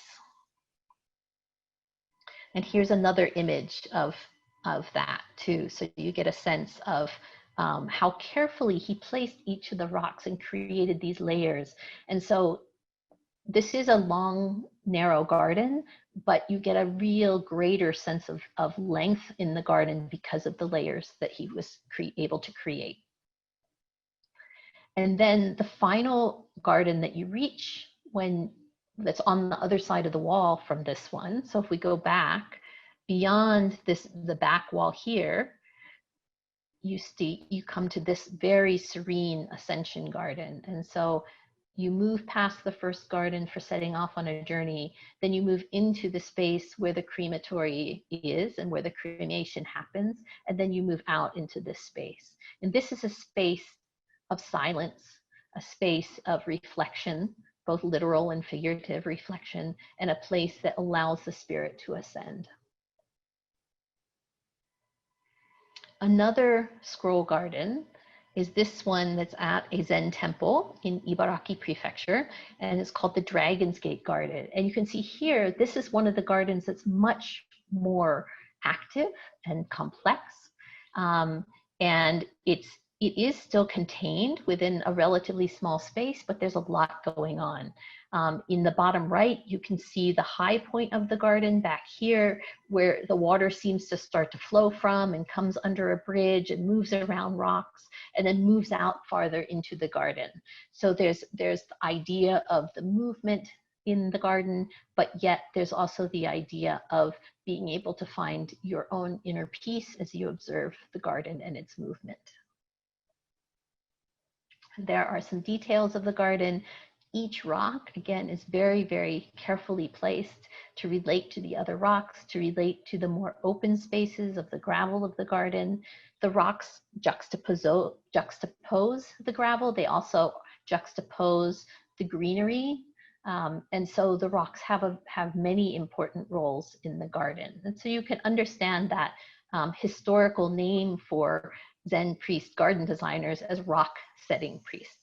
[SPEAKER 2] And here's another image of that too. So you get a sense of how carefully he placed each of the rocks and created these layers. And so this is a long, narrow garden, but you get a real greater sense of length in the garden because of the layers that he was able to create. And then the final garden that you reach that's on the other side of the wall from this one. So if we go back beyond the back wall here, you come to this very serene ascension garden. And so you move past the first garden for setting off on a journey, then you move into the space where the crematory is and where the cremation happens, and then you move out into this space. And this is a space of silence, a space of reflection, both literal and figurative reflection, and a place that allows the spirit to ascend. Another scroll garden is this one that's at a Zen temple in Ibaraki Prefecture, and it's called the Dragon's Gate Garden. And you can see here, this is one of the gardens that's much more active and complex. And it is still contained within a relatively small space, but there's a lot going on. In the bottom right, you can see the high point of the garden back here, where the water seems to start to flow from and comes under a bridge and moves around rocks and then moves out farther into the garden. So there's the idea of the movement in the garden, but yet there's also the idea of being able to find your own inner peace as you observe the garden and its movement. There are some details of the garden. Each rock, again, is very, very carefully placed to relate to the other rocks, to relate to the more open spaces of the gravel of the garden. The rocks juxtapose the gravel. They also juxtapose the greenery. And so the rocks have many important roles in the garden. And so you can understand that historical name for Zen priest garden designers as rock setting priests.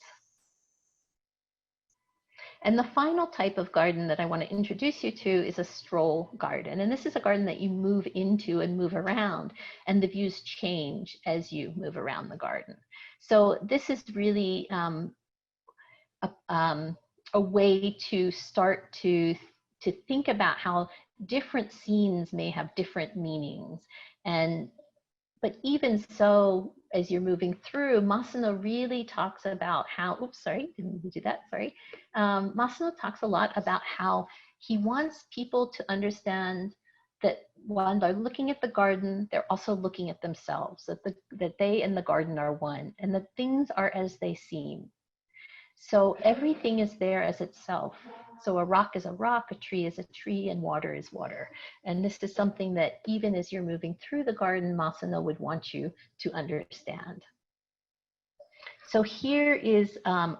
[SPEAKER 2] And the final type of garden that I want to introduce you to is a stroll garden. And this is a garden that you move into and move around, and the views change as you move around the garden. So this is really a way to start to think about how different scenes may have different meanings. But even so, as you're moving through, Masuno really talks about how, oops, sorry, didn't mean to do that, sorry. Masuno talks a lot about how he wants people to understand that when they're looking at the garden, they're also looking at themselves, that they and the garden are one, and that things are as they seem. So everything is there as itself. So a rock is a rock, a tree is a tree, and water is water. And this is something that even as you're moving through the garden, Masuno would want you to understand. So here is a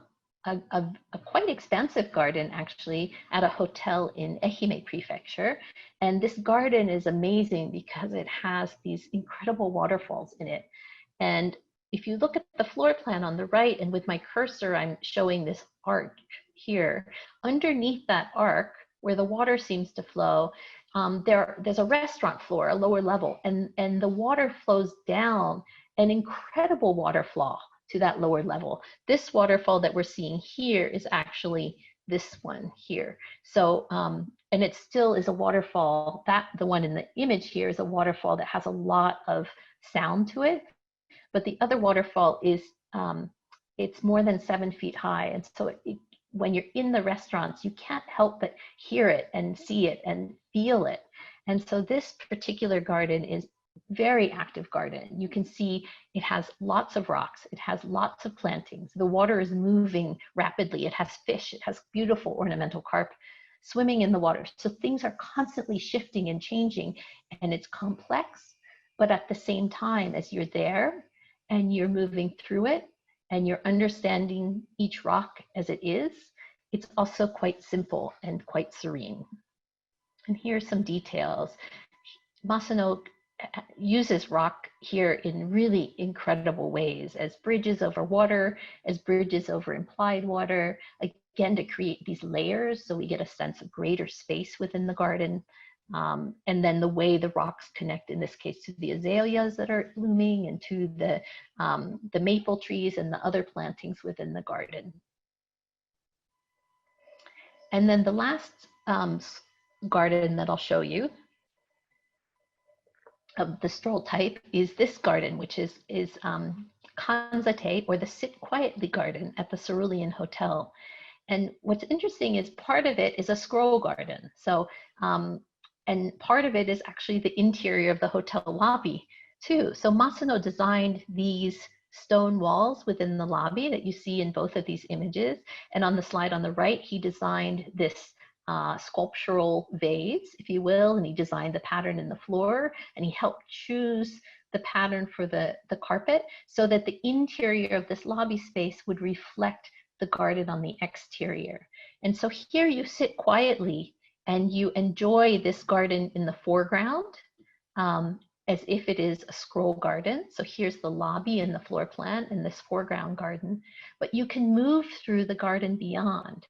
[SPEAKER 2] quite expansive garden, actually, at a hotel in Ehime Prefecture. And this garden is amazing because it has these incredible waterfalls in it. And if you look at the floor plan on the right, and with my cursor, I'm showing this arc here. Underneath that arc, where the water seems to flow, there's a restaurant floor, a lower level, and the water flows down an incredible waterfall to that lower level. This waterfall that we're seeing here is actually this one here. So, and it still is a waterfall, the one in the image here is a waterfall that has a lot of sound to it. But the other waterfall is, it's more than 7 feet high. And so when you're in the restaurants, you can't help but hear it and see it and feel it. And so this particular garden is very active garden. You can see it has lots of rocks. It has lots of plantings. The water is moving rapidly. It has fish. It has beautiful ornamental carp swimming in the water. So things are constantly shifting and changing, and it's complex. But at the same time, as you're there, and you're moving through it, and you're understanding each rock as it is, it's also quite simple and quite serene. And here's some details. Masuno uses rock here in really incredible ways, as bridges over water, as bridges over implied water, again, to create these layers so we get a sense of greater space within the garden. And then the way the rocks connect, in this case, to the azaleas that are blooming and to the maple trees and the other plantings within the garden. And then the last garden that I'll show you of the stroll type is this garden, which is kansa, or the Sit Quietly garden at the Cerulean Hotel. And what's interesting is part of it is a scroll garden. So, and part of it is actually the interior of the hotel lobby too. So Masuno designed these stone walls within the lobby that you see in both of these images. And on the slide on the right, he designed this sculptural vase, if you will, and he designed the pattern in the floor, and he helped choose the pattern for the carpet so that the interior of this lobby space would reflect the garden on the exterior. And so here you sit quietly and you enjoy this garden in the foreground as if it is a scroll garden. So here's the lobby and the floor plan and this foreground garden, but you can move through the garden beyond.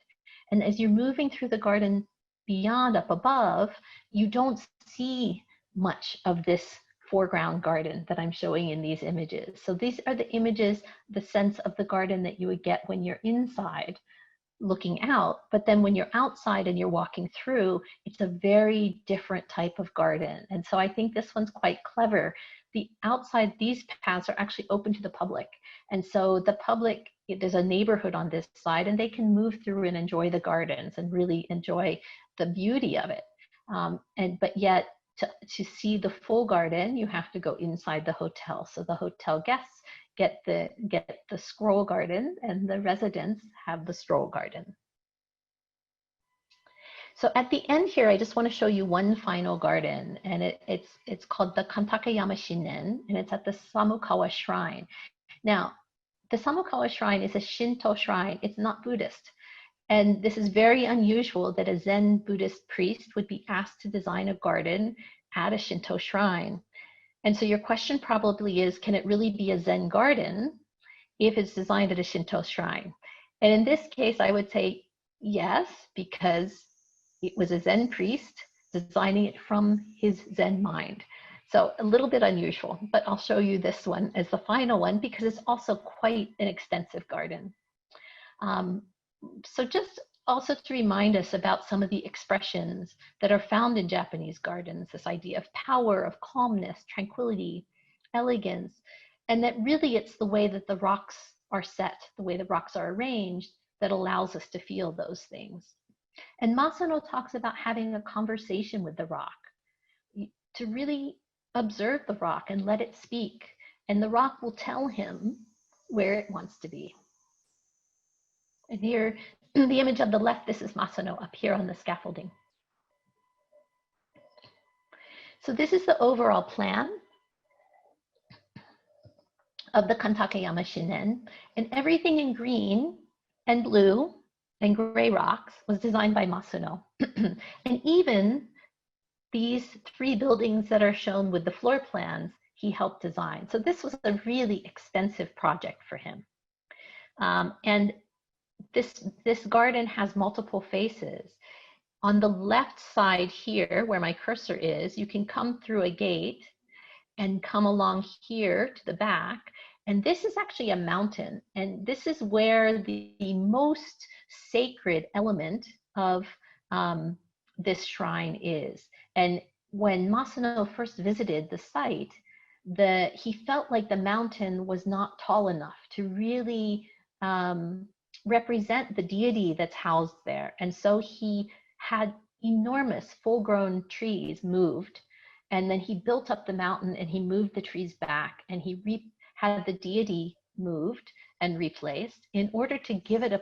[SPEAKER 2] And as you're moving through the garden beyond up above, you don't see much of this foreground garden that I'm showing in these images. So these are the images, the sense of the garden that you would get when you're inside looking out, but then when you're outside and you're walking through, it's a very different type of garden. And so I think this one's quite clever. The outside, these paths are actually open to the public. And so the public, there's a neighborhood on this side and they can move through and enjoy the gardens and really enjoy the beauty of it. But yet to see the full garden, you have to go inside the hotel. So the hotel guests get the scroll garden and the residents have the stroll garden. So at the end here, I just want to show you one final garden, and it's called the Kantakeyama Shinen, and it's at the Samukawa Shrine. Now, the Samukawa Shrine is a Shinto shrine. It's not Buddhist. And this is very unusual that a Zen Buddhist priest would be asked to design a garden at a Shinto shrine. And so your question probably is, can it really be a Zen garden if it's designed at a Shinto shrine? And in this case, I would say yes, because it was a Zen priest designing it from his Zen mind. So a little bit unusual, but I'll show you this one as the final one because it's also quite an extensive garden. So just also to remind us about some of the expressions that are found in Japanese gardens, this idea of power, of calmness, tranquility, elegance, and that really it's the way that the rocks are set, the way the rocks are arranged that allows us to feel those things. And Masuno talks about having a conversation with the rock, to really observe the rock and let it speak, and the rock will tell him where it wants to be. And here, the image on the left, this is Masuno up here on the scaffolding. So this is the overall plan of the Kantakeyama Shinen, and everything in green and blue and gray rocks was designed by Masuno. And even these 3 buildings that are shown with the floor plans, he helped design. So this was a really expensive project for him. And this garden has multiple faces. On the left side here, where my cursor is, you can come through a gate and come along here to the back. And this is actually a mountain. And this is where the most sacred element of this shrine is. And when Masuno first visited the site, he felt like the mountain was not tall enough to really represent the deity that's housed there. And so he had enormous full-grown trees moved, and then he built up the mountain and he moved the trees back, and he had the deity moved and replaced in order to give it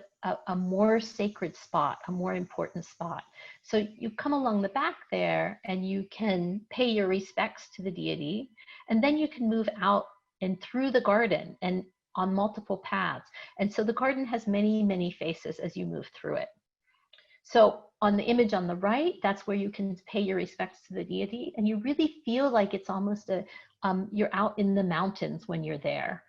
[SPEAKER 2] a more sacred spot, a more important spot. So you come along the back there and you can pay your respects to the deity, and then you can move out and through the garden and on multiple paths. And so the garden has many, many faces as you move through it. So on the image on the right, that's where you can pay your respects to the deity, and you really feel like it's almost you're out in the mountains when you're there.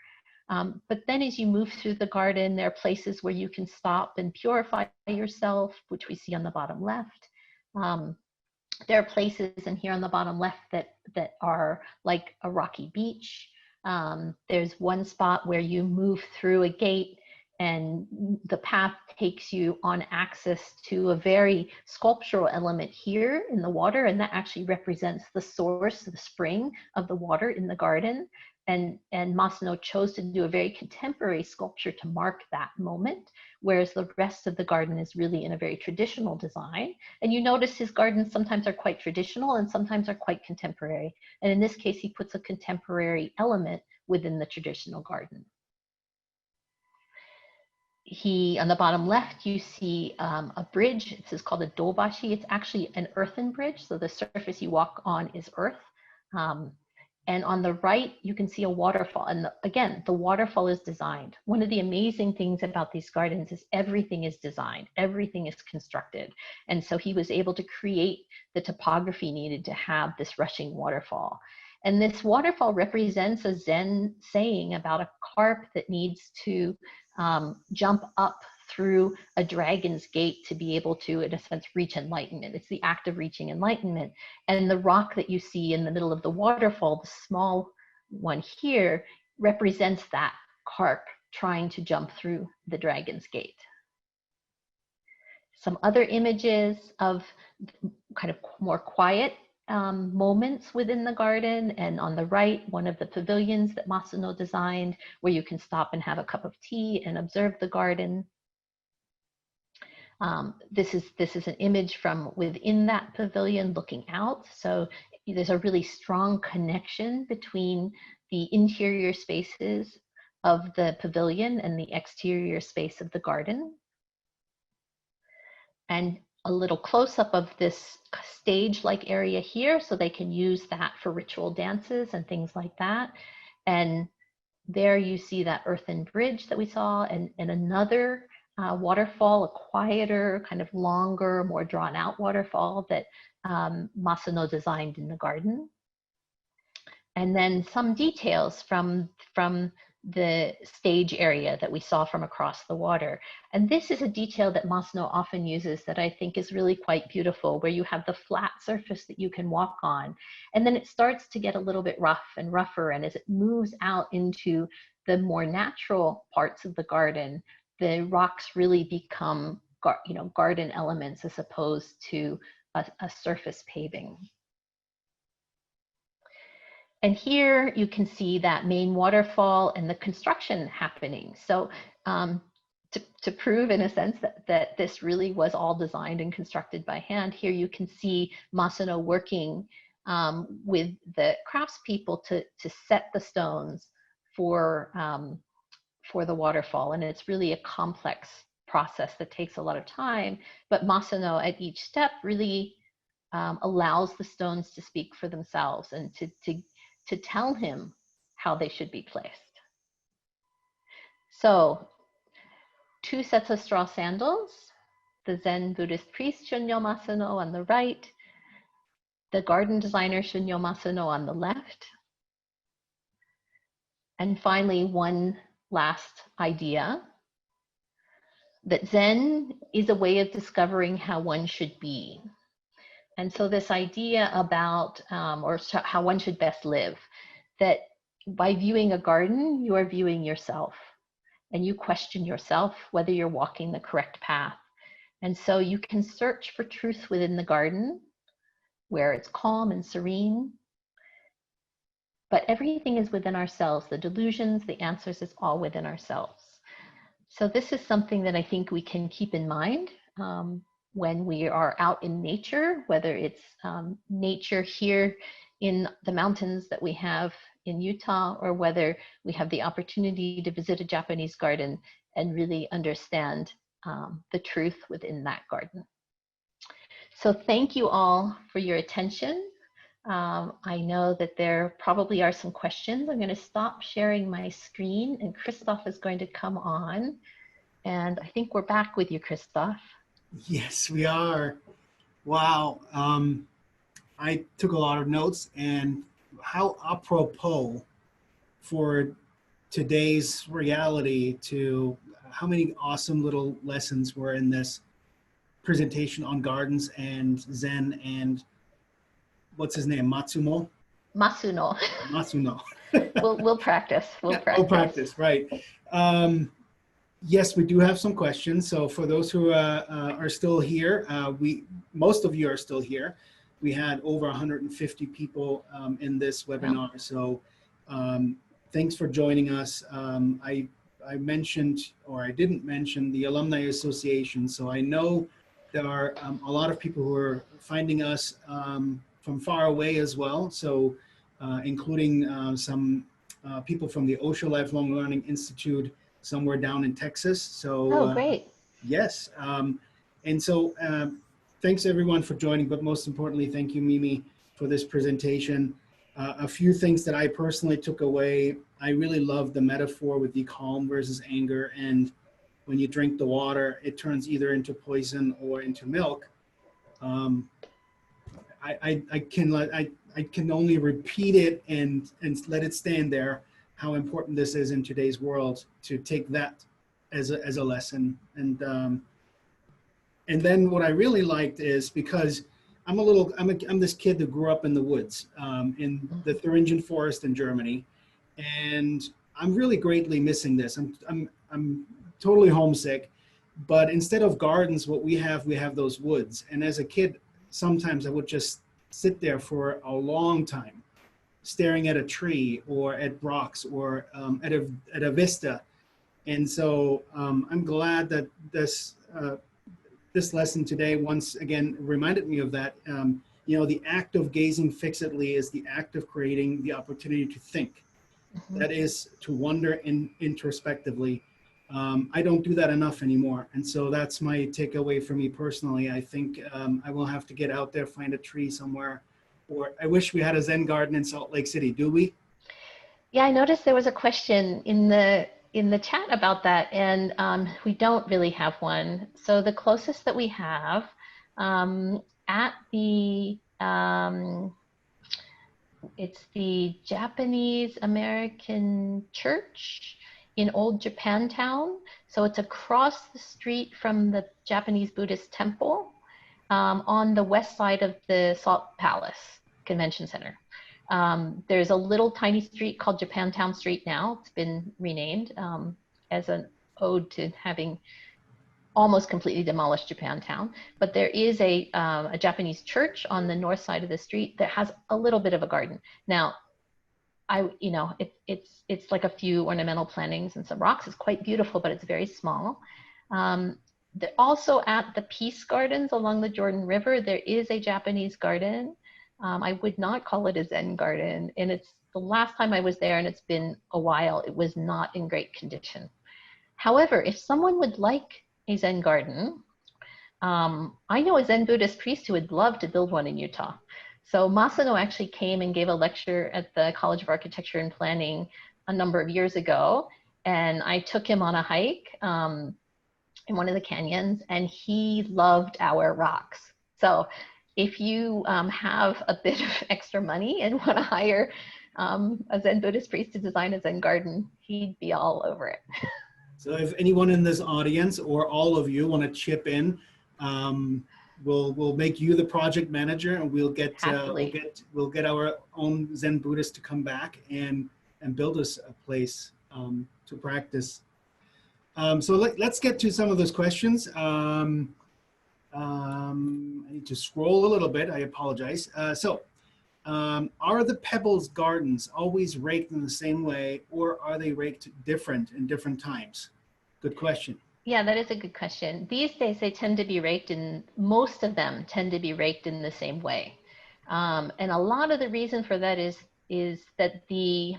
[SPEAKER 2] But then as you move through the garden, there are places where you can stop and purify yourself, which we see on the bottom left. There are places in here on the bottom left that are like a rocky beach. There's one spot where you move through a gate and the path takes you on access to a very sculptural element here in the water, and that actually represents the source, the spring of the water in the garden. And Masuno chose to do a very contemporary sculpture to mark that moment, whereas the rest of the garden is really in a very traditional design. And you notice his gardens sometimes are quite traditional and sometimes are quite contemporary. And in this case, he puts a contemporary element within the traditional garden. On the bottom left, you see a bridge. This is called a dobashi. It's actually an earthen bridge, so the surface you walk on is earth. And on the right, you can see a waterfall. And again, the waterfall is designed. One of the amazing things about these gardens is everything is designed, everything is constructed. And so he was able to create the topography needed to have this rushing waterfall. And this waterfall represents a Zen saying about a carp that needs to jump up through a dragon's gate to be able to, in a sense, reach enlightenment. It's the act of reaching enlightenment. And the rock that you see in the middle of the waterfall, the small one here, represents that carp trying to jump through the dragon's gate. Some other images of kind of more quiet moments within the garden. And on the right, one of the pavilions that Masuno designed, where you can stop and have a cup of tea and observe the garden. This is an image from within that pavilion looking out. So there's a really strong connection between the interior spaces of the pavilion and the exterior space of the garden. And a little close-up of this stage-like area here, so they can use that for ritual dances and things like that. And there you see that earthen bridge that we saw, and another waterfall, a quieter, kind of longer, more drawn out waterfall that Masuno designed in the garden. And then some details from the stage area that we saw from across the water. And this is a detail that Masuno often uses that I think is really quite beautiful, where you have the flat surface that you can walk on. And then it starts to get a little bit rough and rougher. And as it moves out into the more natural parts of the garden, the rocks really become garden elements as opposed to a surface paving. And here you can see that main waterfall and the construction happening. So to prove in a sense that this really was all designed and constructed by hand, here you can see Masuno working with the craftspeople to set the stones for the waterfall. And it's really a complex process that takes a lot of time, but Masuno at each step really allows the stones to speak for themselves and to tell him how they should be placed. So 2 sets of straw sandals, the Zen Buddhist priest Shunmyo Masuno on the right, the garden designer Shunmyo Masuno on the left, and finally one last idea, that Zen is a way of discovering how one should be. And so this idea about, or how one should best live, that by viewing a garden, you are viewing yourself, and you question yourself whether you're walking the correct path. And so you can search for truth within the garden, where it's calm and serene, but everything is within ourselves. The delusions, the answers, is all within ourselves. So this is something that I think we can keep in mind when we are out in nature, whether it's nature here in the mountains that we have in Utah, or whether we have the opportunity to visit a Japanese garden and really understand the truth within that garden. So thank you all for your attention. I know that there probably are some questions. I'm going to stop sharing my screen, and Christoph is going to come on. And I think we're back with you, Christoph.
[SPEAKER 1] Yes, we are. Wow. I took a lot of notes, and how apropos for today's reality to how many awesome little lessons were in this presentation on gardens and Zen and what's his name? Masuno?
[SPEAKER 2] Masuno.
[SPEAKER 1] Masuno.
[SPEAKER 2] We'll practice. We'll
[SPEAKER 1] practice, right. Yes, we do have some questions. So for those who are still here, most of you are still here. We had over 150 people in this webinar. Wow. So thanks for joining us. I mentioned, or I didn't mention, the Alumni Association. So I know there are a lot of people who are finding us from far away as well. So including some people from the Osho Lifelong Learning Institute somewhere down in Texas. So
[SPEAKER 2] great.
[SPEAKER 1] Yes. And so thanks everyone for joining, but most importantly, thank you, Mimi, for this presentation. A few things that I personally took away. I really love the metaphor with the calm versus anger. And when you drink the water, it turns either into poison or into milk. Um, I can only repeat it and let it stand there. How important this is in today's world to take that as a lesson. And then what I really liked is because I'm this kid that grew up in the woods in the Thuringian forest in Germany, and I'm really greatly missing this. I'm totally homesick, but instead of gardens, what we have those woods. And as a kid, sometimes I would just sit there for a long time, staring at a tree or at rocks or at a vista. And so I'm glad that this lesson today once again reminded me of that. You know, the act of gazing fixedly is the act of creating the opportunity to think. That is to wonder introspectively. I don't do that enough anymore. And so that's my takeaway for me personally. I think I will have to get out there, find a tree somewhere, or I wish we had a Zen garden in Salt Lake City. Do we?
[SPEAKER 2] Yeah, I noticed there was a question in the chat about that, and we don't really have one. So the closest that we have at the it's the Japanese American Church in Old Japantown. So it's across the street from the Japanese Buddhist temple on the west side of the Salt Palace Convention Center. There's a little tiny street called Japantown Street now. It's been renamed as an ode to having almost completely demolished Japantown. But there is a Japanese church on the north side of the street that has a little bit of a garden. Now, it's like a few ornamental plantings and some rocks. It's quite beautiful, but it's very small. Also at the Peace Gardens along the Jordan River, there is a Japanese garden. I would not call it a Zen garden. And it's the last time I was there, and it's been a while, it was not in great condition. However, if someone would like a Zen garden, I know a Zen Buddhist priest who would love to build one in Utah. So Masuno actually came and gave a lecture at the College of Architecture and Planning a number of years ago. And I took him on a hike in one of the canyons, and he loved our rocks. So if you have a bit of extra money and want to hire a Zen Buddhist priest to design a Zen garden, he'd be all over it.
[SPEAKER 1] So if anyone in this audience or all of you want to chip in, we'll make you the project manager, and we'll get our own Zen Buddhist to come back and build us a place to practice. So let's get to some of those questions. I need to scroll a little bit. I apologize. Are the Pebbles gardens always raked in the same way, or are they raked different in different times? Good question.
[SPEAKER 2] Yeah, that is a good question. These days, they tend to be raked most of them tend to be raked in the same way. And a lot of the reason for that is that the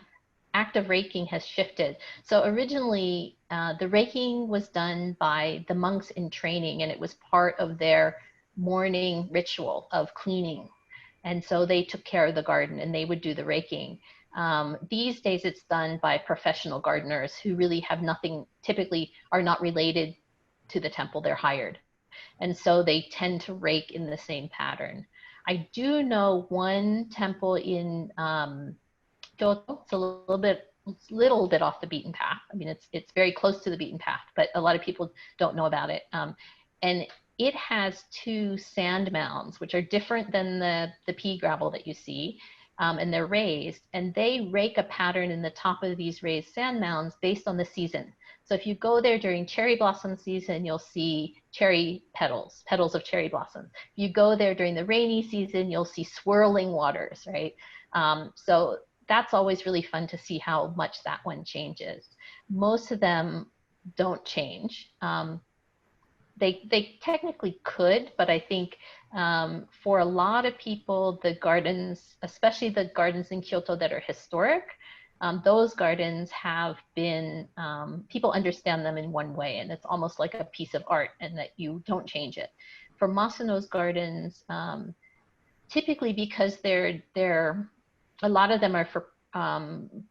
[SPEAKER 2] act of raking has shifted. So originally, the raking was done by the monks in training, and it was part of their morning ritual of cleaning. And so they took care of the garden, and they would do the raking. These days, it's done by professional gardeners who really have nothing, typically are not related to the temple, they're hired. And so they tend to rake in the same pattern. I do know one temple in Kyoto. It's a little bit off the beaten path. I mean, it's very close to the beaten path, but a lot of people don't know about it. And it has two sand mounds, which are different than the pea gravel that you see, and they're raised. And they rake a pattern in the top of these raised sand mounds based on the season. So if you go there during cherry blossom season, you'll see cherry petals of cherry blossom. If you go there during the rainy season, you'll see swirling waters, right? So that's always really fun to see how much that one changes. Most of them don't change. They technically could, but I think for a lot of people, the gardens, especially the gardens in Kyoto that are historic, those gardens have been, people understand them in one way, and it's almost like a piece of art, and that you don't change it. For Masuno's gardens, typically because they're a lot of them are for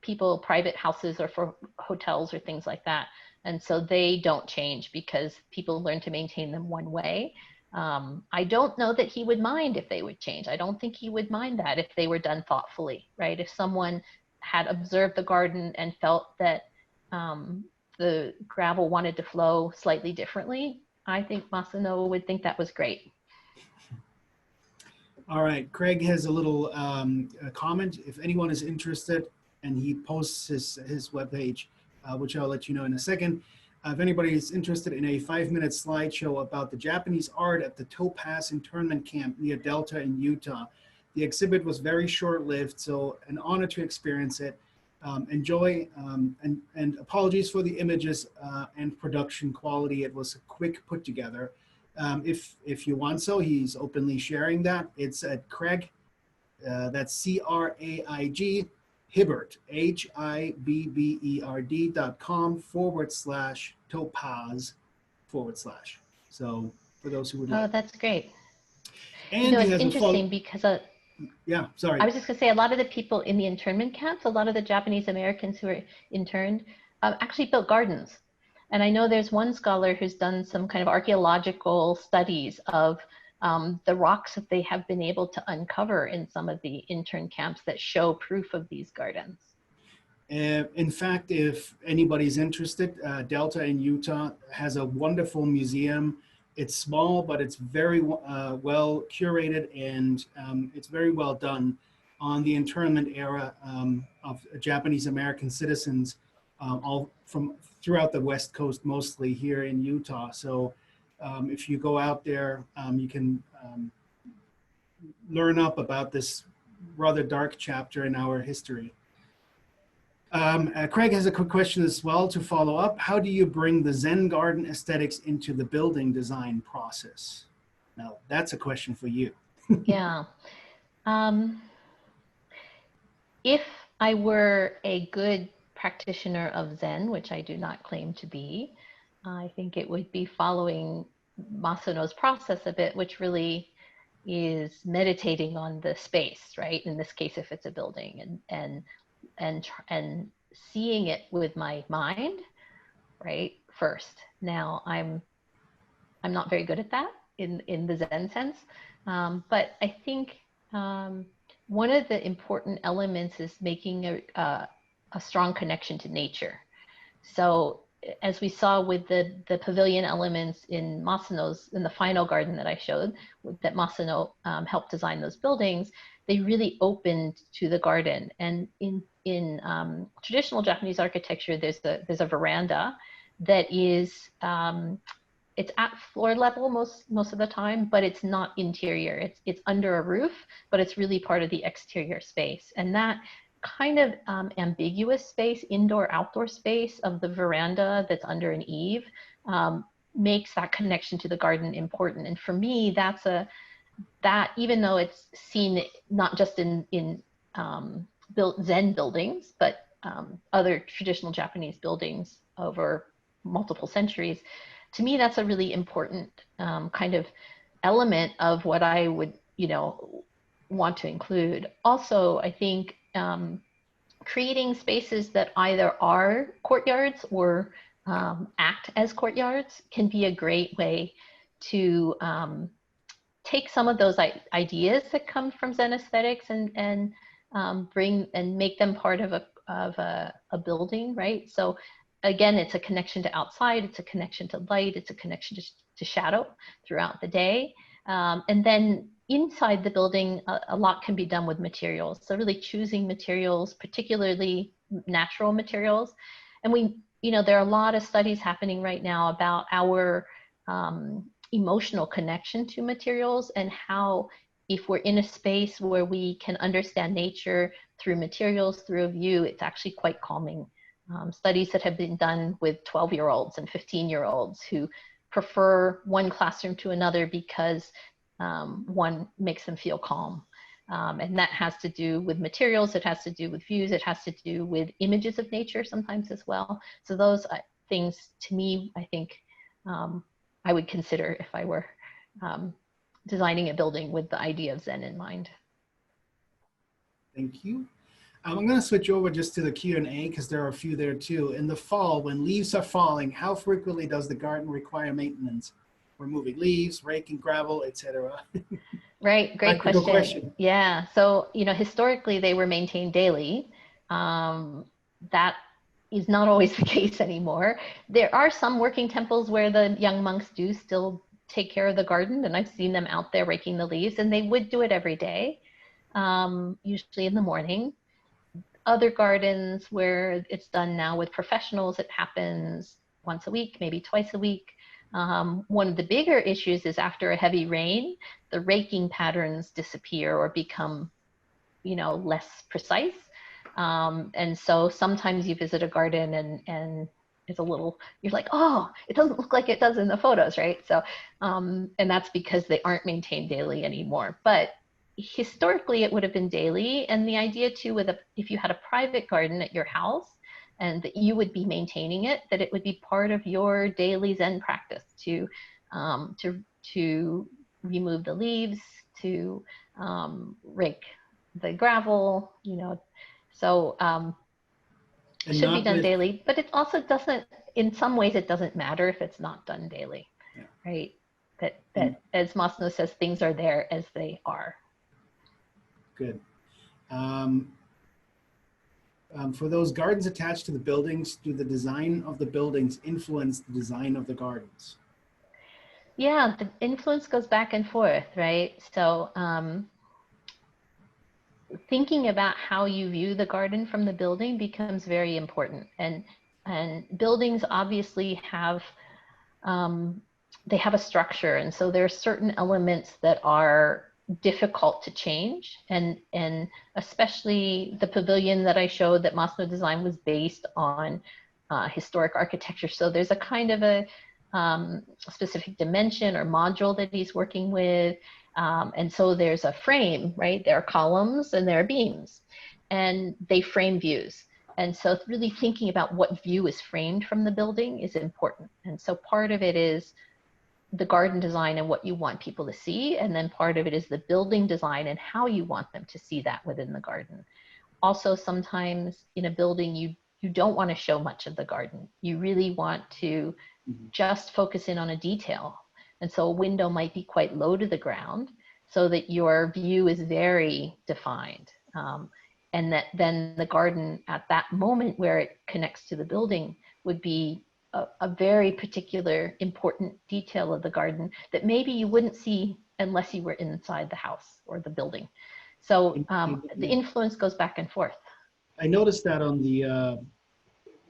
[SPEAKER 2] people, private houses, or for hotels or things like that. And so they don't change because people learn to maintain them one way. I don't know that he would mind if they would change. I don't think he would mind that if they were done thoughtfully, right? If someone had observed the garden and felt that the gravel wanted to flow slightly differently, I think Masuno would think that was great.
[SPEAKER 1] All right, Craig has a little a comment. If anyone is interested, and he posts his webpage, which I'll let you know in a second. If anybody is interested in a 5-minute slideshow about the Japanese art at the Topaz internment camp near Delta in Utah, the exhibit was very short-lived, so an honor to experience it. Enjoy, and apologies for the images and production quality. It was a quick put together. If you want so, he's openly sharing that. It's at Craig, that's CRAIG, Hibbert, HIBBERT.com/topaz/. So for those who would like.
[SPEAKER 2] Oh, that's great.
[SPEAKER 1] And
[SPEAKER 2] you know,
[SPEAKER 1] he
[SPEAKER 2] it's
[SPEAKER 1] has
[SPEAKER 2] interesting because
[SPEAKER 1] yeah, sorry.
[SPEAKER 2] I was just going to say, a lot of the people in the internment camps, a lot of the Japanese Americans who are interned, actually built gardens. And I know there's one scholar who's done some kind of archaeological studies of the rocks that they have been able to uncover in some of the intern camps that show proof of these gardens.
[SPEAKER 1] In fact, if anybody's interested, Delta in Utah has a wonderful museum. It's small, but it's very well curated, and it's very well done on the internment era of Japanese American citizens, all from throughout the West Coast, mostly here in Utah. So if you go out there, you can learn up about this rather dark chapter in our history. Craig has a quick question as well to follow up. How do you bring the Zen garden aesthetics into the building design process? Now, that's a question for you.
[SPEAKER 2] Yeah. If I were a good practitioner of Zen, which I do not claim to be, I think it would be following Masuno's process a bit, which really is meditating on the space, right? In this case, if it's a building, and seeing it with my mind, right? First. Now I'm not very good at that in the Zen sense, but I think one of the important elements is making a strong connection to nature. So as we saw with the pavilion elements in Masuno's, in the final garden that I showed, that Masuno helped design those buildings, they really opened to the garden. And in traditional Japanese architecture, there's a veranda that is, it's at floor level most of the time, but it's not interior. It's under a roof, but it's really part of the exterior space. And that kind of ambiguous space, indoor outdoor space of the veranda that's under an eave, makes that connection to the garden important. And for me, that even though it's seen not just in built Zen buildings, but other traditional Japanese buildings over multiple centuries, to me, that's a really important kind of element of what I would, want to include. Also, I think creating spaces that either are courtyards or act as courtyards can be a great way to take some of those ideas that come from Zen aesthetics and bring and make them part of a building, right? So again, it's a connection to outside, it's a connection to light, it's a connection to shadow throughout the day. And then inside the building, a lot can be done with materials. So really choosing materials, particularly natural materials. And there are a lot of studies happening right now about our emotional connection to materials, and how if we're in a space where we can understand nature through materials, through a view, it's actually quite calming. Studies that have been done with 12-year-olds and 15-year-olds who prefer one classroom to another because one makes them feel calm. And that has to do with materials, it has to do with views, it has to do with images of nature sometimes as well. So those things, to me, I think I would consider if I were designing a building with the idea of Zen in mind.
[SPEAKER 1] Thank you. I'm going to switch over just to the Q&A because there are a few there too. In the fall, when leaves are falling, how frequently does the garden require maintenance? Removing leaves, raking gravel, etc.
[SPEAKER 2] Right, great
[SPEAKER 1] Practical
[SPEAKER 2] question.
[SPEAKER 1] question.
[SPEAKER 2] Yeah, so historically they were maintained daily. That is not always the case anymore. There are some working temples where the young monks do still take care of the garden, and I've seen them out there raking the leaves, and they would do it every day, usually in the morning. Other gardens where it's done now with professionals, it happens once a week, maybe twice a week. One of the bigger issues is after a heavy rain, the raking patterns disappear or become, less precise. And so sometimes you visit a garden and it's a little, you're like, oh, it doesn't look like it does in the photos, right? So, and that's because they aren't maintained daily anymore. But historically it would have been daily. And the idea too, if you had a private garden at your house and that you would be maintaining it, that it would be part of your daily Zen practice um, to, to remove the leaves, to rake the gravel, so
[SPEAKER 1] And
[SPEAKER 2] should be
[SPEAKER 1] not
[SPEAKER 2] done
[SPEAKER 1] with,
[SPEAKER 2] daily, but it also doesn't, in some ways it doesn't matter if it's not done daily,
[SPEAKER 1] yeah.
[SPEAKER 2] right? That
[SPEAKER 1] And
[SPEAKER 2] as Masuno says, things are there as they are.
[SPEAKER 1] good. Um, for those gardens attached to the buildings, do the design of the buildings influence the design of the gardens?
[SPEAKER 2] Yeah, the influence goes back and forth, right? So thinking about how you view the garden from the building becomes very important. And buildings obviously have they have a structure, and so there are certain elements that are difficult to change, and especially the pavilion that I showed that Masuno design was based on historic architecture. So there's a kind of a specific dimension or module that he's working with, and so there's a frame, right? There are columns and there are beams, and they frame views. And so really thinking about what view is framed from the building is important. And so part of it is the garden design and what you want people to see. And then part of it is the building design and how you want them to see that within the garden. Also, sometimes in a building, you don't want to show much of the garden. You really want to just focus in on a detail. And so a window might be quite low to the ground so that your view is very defined. And that then the garden at that moment where it connects to the building would be a very particular important detail of the garden that maybe you wouldn't see unless you were inside the house or the building. So the influence goes back and forth.
[SPEAKER 1] I noticed that on the,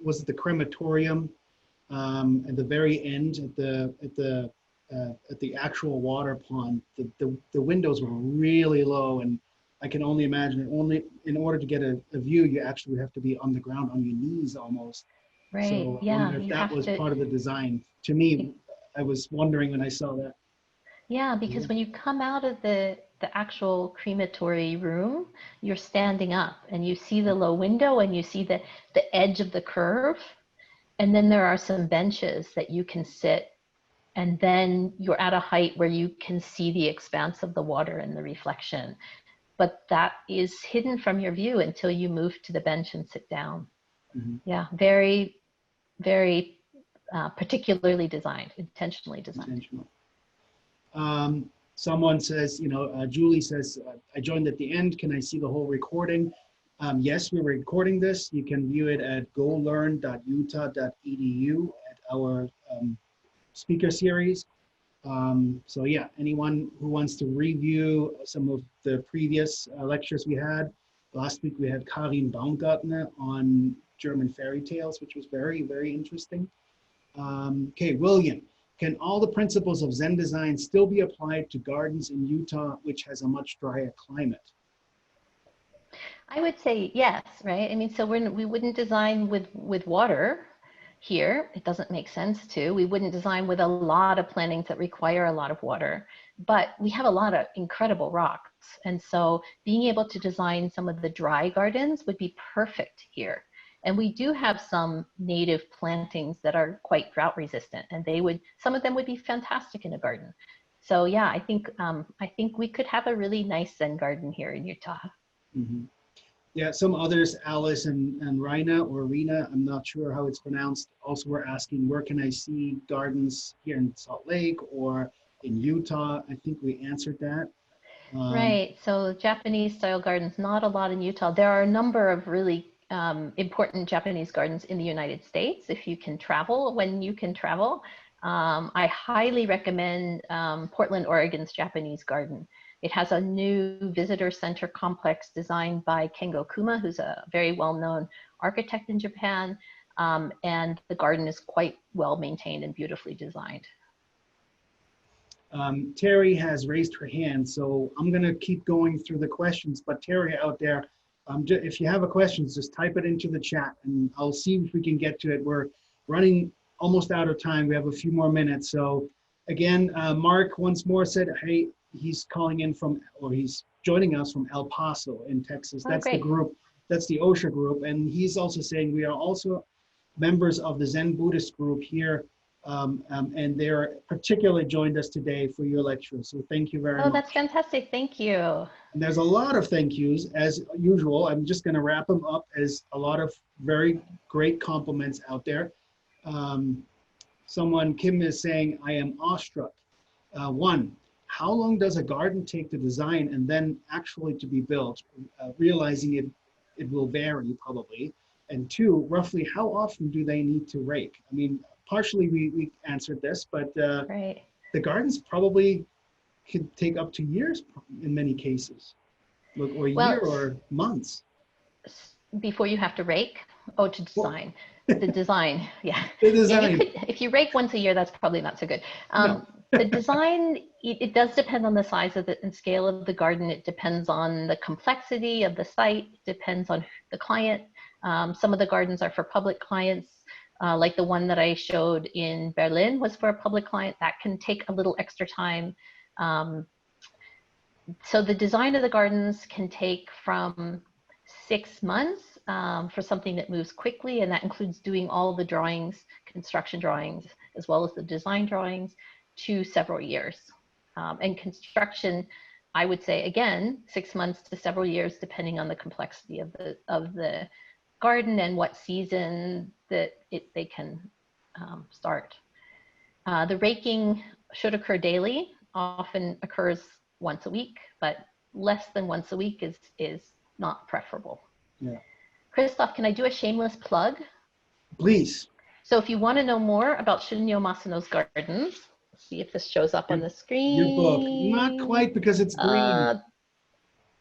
[SPEAKER 1] was it the crematorium at the very end at the actual water pond, the windows were really low, and I can only imagine only in order to get a view, you actually have to be on the ground on your knees almost.
[SPEAKER 2] Right,
[SPEAKER 1] So I
[SPEAKER 2] yeah,
[SPEAKER 1] wonder if
[SPEAKER 2] you
[SPEAKER 1] that
[SPEAKER 2] have
[SPEAKER 1] was
[SPEAKER 2] to.
[SPEAKER 1] part of the design. To me, I was wondering when I saw that.
[SPEAKER 2] Yeah, because when you come out of the actual crematory room, you're standing up and you see the low window and you see the edge of the curve. And then there are some benches that you can sit, and then you're at a height where you can see the expanse of the water and the reflection. But that is hidden from your view until you move to the bench and sit down.
[SPEAKER 1] Mm-hmm.
[SPEAKER 2] Yeah, very, very particularly designed, intentionally designed.
[SPEAKER 1] Intentional. Someone says, Julie says, I joined at the end. Can I see the whole recording? Yes, we're recording this. You can view it at golearn.utah.edu at our speaker series. So yeah, anyone who wants to review some of the previous lectures we had, last week we had Karin Baumgartner on German fairy tales, which was very, very interesting. Okay, William, can all the principles of Zen design still be applied to gardens in Utah, which has a much drier climate?
[SPEAKER 2] I would say yes, right? I mean, so we wouldn't design with water here. It doesn't make sense to. We wouldn't design with a lot of plantings that require a lot of water, but we have a lot of incredible rocks. And so being able to design some of the dry gardens would be perfect here. And we do have some native plantings that are quite drought resistant, and some of them would be fantastic in a garden. So yeah, I think we could have a really nice Zen garden here in Utah.
[SPEAKER 1] Mm-hmm. Yeah, some others, Alice and Rina, I'm not sure how it's pronounced, also were asking, where can I see gardens here in Salt Lake or in Utah? I think we answered that.
[SPEAKER 2] Right. So Japanese style gardens, not a lot in Utah. There are a number of really important Japanese gardens in the United States if you can travel, when you can travel. I highly recommend Portland, Oregon's Japanese garden. It has a new visitor center complex designed by Kengo Kuma, who's a very well-known architect in Japan. And the garden is quite well maintained and beautifully designed.
[SPEAKER 1] Terry has raised her hand, so I'm going to keep going through the questions. But Terry out there, if you have a question, just type it into the chat and I'll see if we can get to it. We're running almost out of time. We have a few more minutes. So again, Mark once more said, hey, he's calling in from, or he's joining us from El Paso in Texas.
[SPEAKER 2] Oh,
[SPEAKER 1] that's
[SPEAKER 2] great.
[SPEAKER 1] the group, that's the Locher group. And he's also saying we are also members of the Zen Buddhist group here. And they're particularly joined us today for your lecture. So thank you very much.
[SPEAKER 2] Oh, that's fantastic. Thank you.
[SPEAKER 1] And there's a lot of thank yous as usual. I'm just going to wrap them up as a lot of very great compliments out there. Someone, Kim, is saying, I am awestruck. One, how long does a garden take to design and then actually to be built? Realizing it will vary probably. And two, roughly how often do they need to rake? I mean, partially we answered this, but
[SPEAKER 2] Right.
[SPEAKER 1] the gardens probably could take up to years in many cases. Look, or a year or months.
[SPEAKER 2] Before you have to rake? Oh, to design. The design, yeah.
[SPEAKER 1] The design.
[SPEAKER 2] Yeah, if you rake once a year, that's probably not so good.
[SPEAKER 1] No.
[SPEAKER 2] The design, it does depend on the size of and scale of the garden. It depends on the complexity of the site. It depends on the client. Some of the gardens are for public clients. Like the one that I showed in Berlin was for a public client. That can take a little extra time. So the design of the gardens can take from 6 months for something that moves quickly, and that includes doing all the drawings, construction drawings, as well as the design drawings, to several years. And construction, I would say, again, 6 months to several years, depending on the complexity of the garden and what season that they can start. The raking should occur daily, often occurs once a week, but less than once a week is not preferable.
[SPEAKER 1] Yeah.
[SPEAKER 2] Christoph, can I do a shameless plug?
[SPEAKER 1] Please.
[SPEAKER 2] So if you want to know more about Shunmyo Masuno's gardens, see if this shows up on the screen.
[SPEAKER 1] Your book. Not quite because it's green.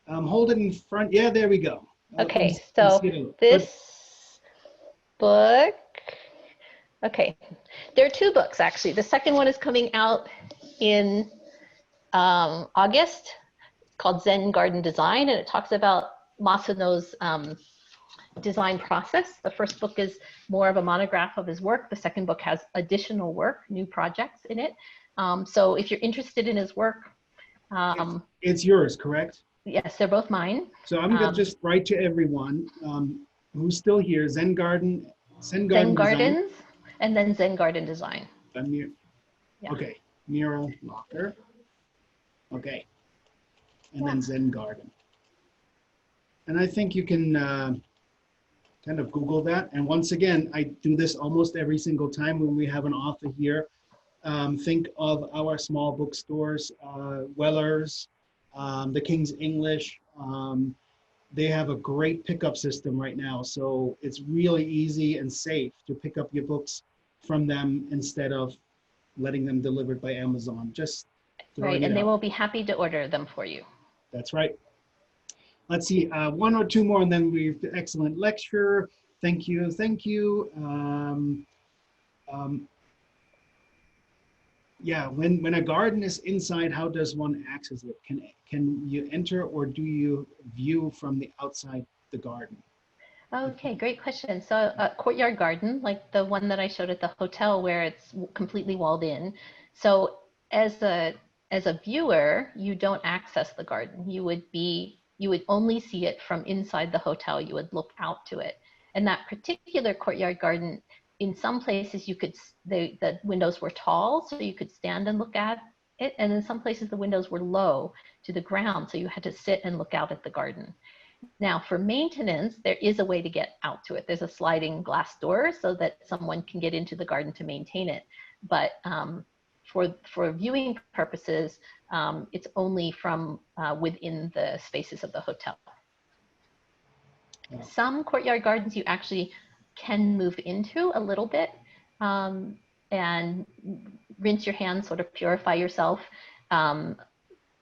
[SPEAKER 1] Hold it in front. Yeah, there we go.
[SPEAKER 2] Okay, so this book, okay, there are two books actually. The second one is coming out in August. It's called Zen Garden Design, and it talks about Masuno's design process. The first book is more of a monograph of his work. The second book has additional work, new projects in it. So if you're interested in his work.
[SPEAKER 1] It's yours, correct?
[SPEAKER 2] Yes, they're both mine.
[SPEAKER 1] So I'm going to just write to everyone who's still here, Zen Gardens,
[SPEAKER 2] Design, and then Zen Garden Design.
[SPEAKER 1] Yeah. Okay, Mira Locher. Okay, and then Zen Garden. And I think you can kind of Google that. And once again, I do this almost every single time when we have an author here. Think of our small bookstores, Weller's, the King's English. They have a great pickup system right now. So it's really easy and safe to pick up your books from them instead of letting them delivered by Amazon. Just
[SPEAKER 2] right, and they will be happy to order them for you.
[SPEAKER 1] That's right. Let's see, one or two more, and then we've excellent lecture. Thank you, thank you. Yeah, when a garden is inside, how does one access it? Can you enter, or do you view from the outside the garden?
[SPEAKER 2] Okay, great question. So a courtyard garden, like the one that I showed at the hotel where it's completely walled in. So as a viewer, you don't access the garden. You would only see it from inside the hotel. You would look out to it. And that particular courtyard garden, in some places the windows were tall, so you could stand and look at it. And in some places the windows were low to the ground, so you had to sit and look out at the garden. Now for maintenance, there is a way to get out to it. There's a sliding glass door so that someone can get into the garden to maintain it. But for viewing purposes, it's only from within the spaces of the hotel.
[SPEAKER 1] Yeah.
[SPEAKER 2] Some courtyard gardens you actually can move into a little bit and rinse your hands, sort of purify yourself.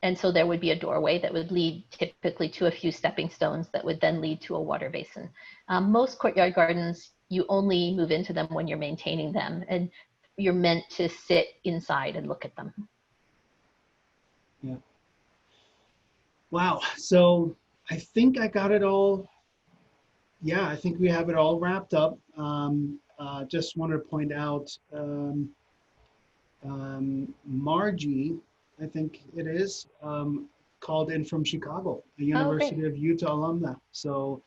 [SPEAKER 2] And so there would be a doorway that would lead typically to a few stepping stones that would then lead to a water basin. Most courtyard gardens, you only move into them when you're maintaining them, and you're meant to sit inside and look at them.
[SPEAKER 1] Yeah. Wow. So I think I got it all. Yeah, I think we have it all wrapped up. Just wanted to point out Margie, I think it is, called in from Chicago, a University of Utah alumna. So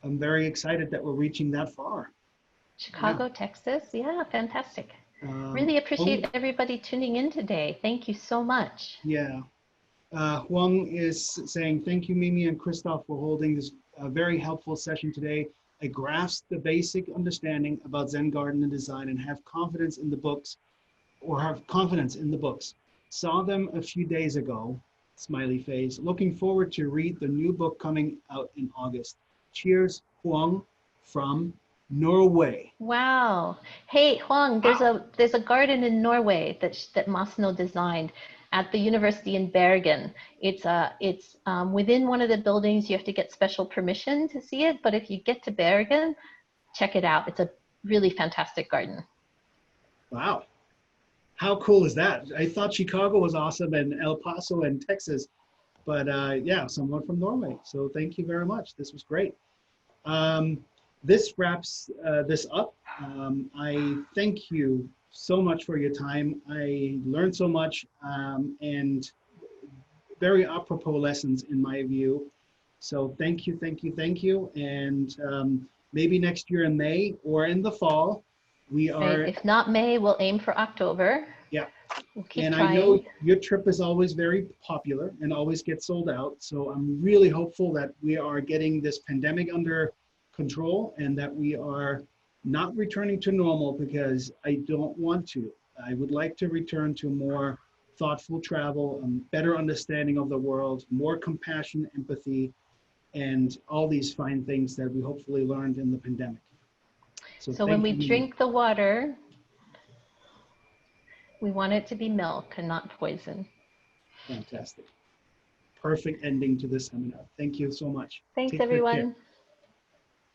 [SPEAKER 1] I'm very excited that we're reaching that far.
[SPEAKER 2] Chicago,
[SPEAKER 1] yeah.
[SPEAKER 2] Texas. Yeah, fantastic. Really appreciate everybody tuning in today. Thank you so much.
[SPEAKER 1] Yeah. Huang is saying, thank you, Mimi and Christoph, for holding this very helpful session today. I grasped the basic understanding about Zen garden and design and have confidence in the books, Saw them a few days ago, smiley face. Looking forward to read the new book coming out in August. Cheers, Huang from Norway.
[SPEAKER 2] Wow. Hey, Huang, there's a garden in Norway that Masuno designed at the university in Bergen. It's within one of the buildings. You have to get special permission to see it, but if you get to Bergen, check it out. It's a really fantastic garden.
[SPEAKER 1] Wow. How cool is that? I thought Chicago was awesome and El Paso and Texas, but yeah, someone from Norway. So thank you very much. This was great. This wraps this up. I thank you so much for your time. I learned so much and very apropos lessons in my view. So thank you, thank you, thank you. And maybe next year in May or in the fall, we are.
[SPEAKER 2] Right. If not May, we'll aim for October.
[SPEAKER 1] Yeah.
[SPEAKER 2] We'll keep
[SPEAKER 1] and
[SPEAKER 2] trying.
[SPEAKER 1] I know your trip is always very popular and always gets sold out. So I'm really hopeful that we are getting this pandemic under control and that we are not returning to normal, because I don't want to. I would like to return to more thoughtful travel, better understanding of the world, more compassion, empathy, and all these fine things that we hopefully learned in the pandemic.
[SPEAKER 2] So when we drink the water, we want it to be milk and not poison.
[SPEAKER 1] Fantastic. Perfect ending to this seminar. Thank you so much.
[SPEAKER 2] Thanks, everyone.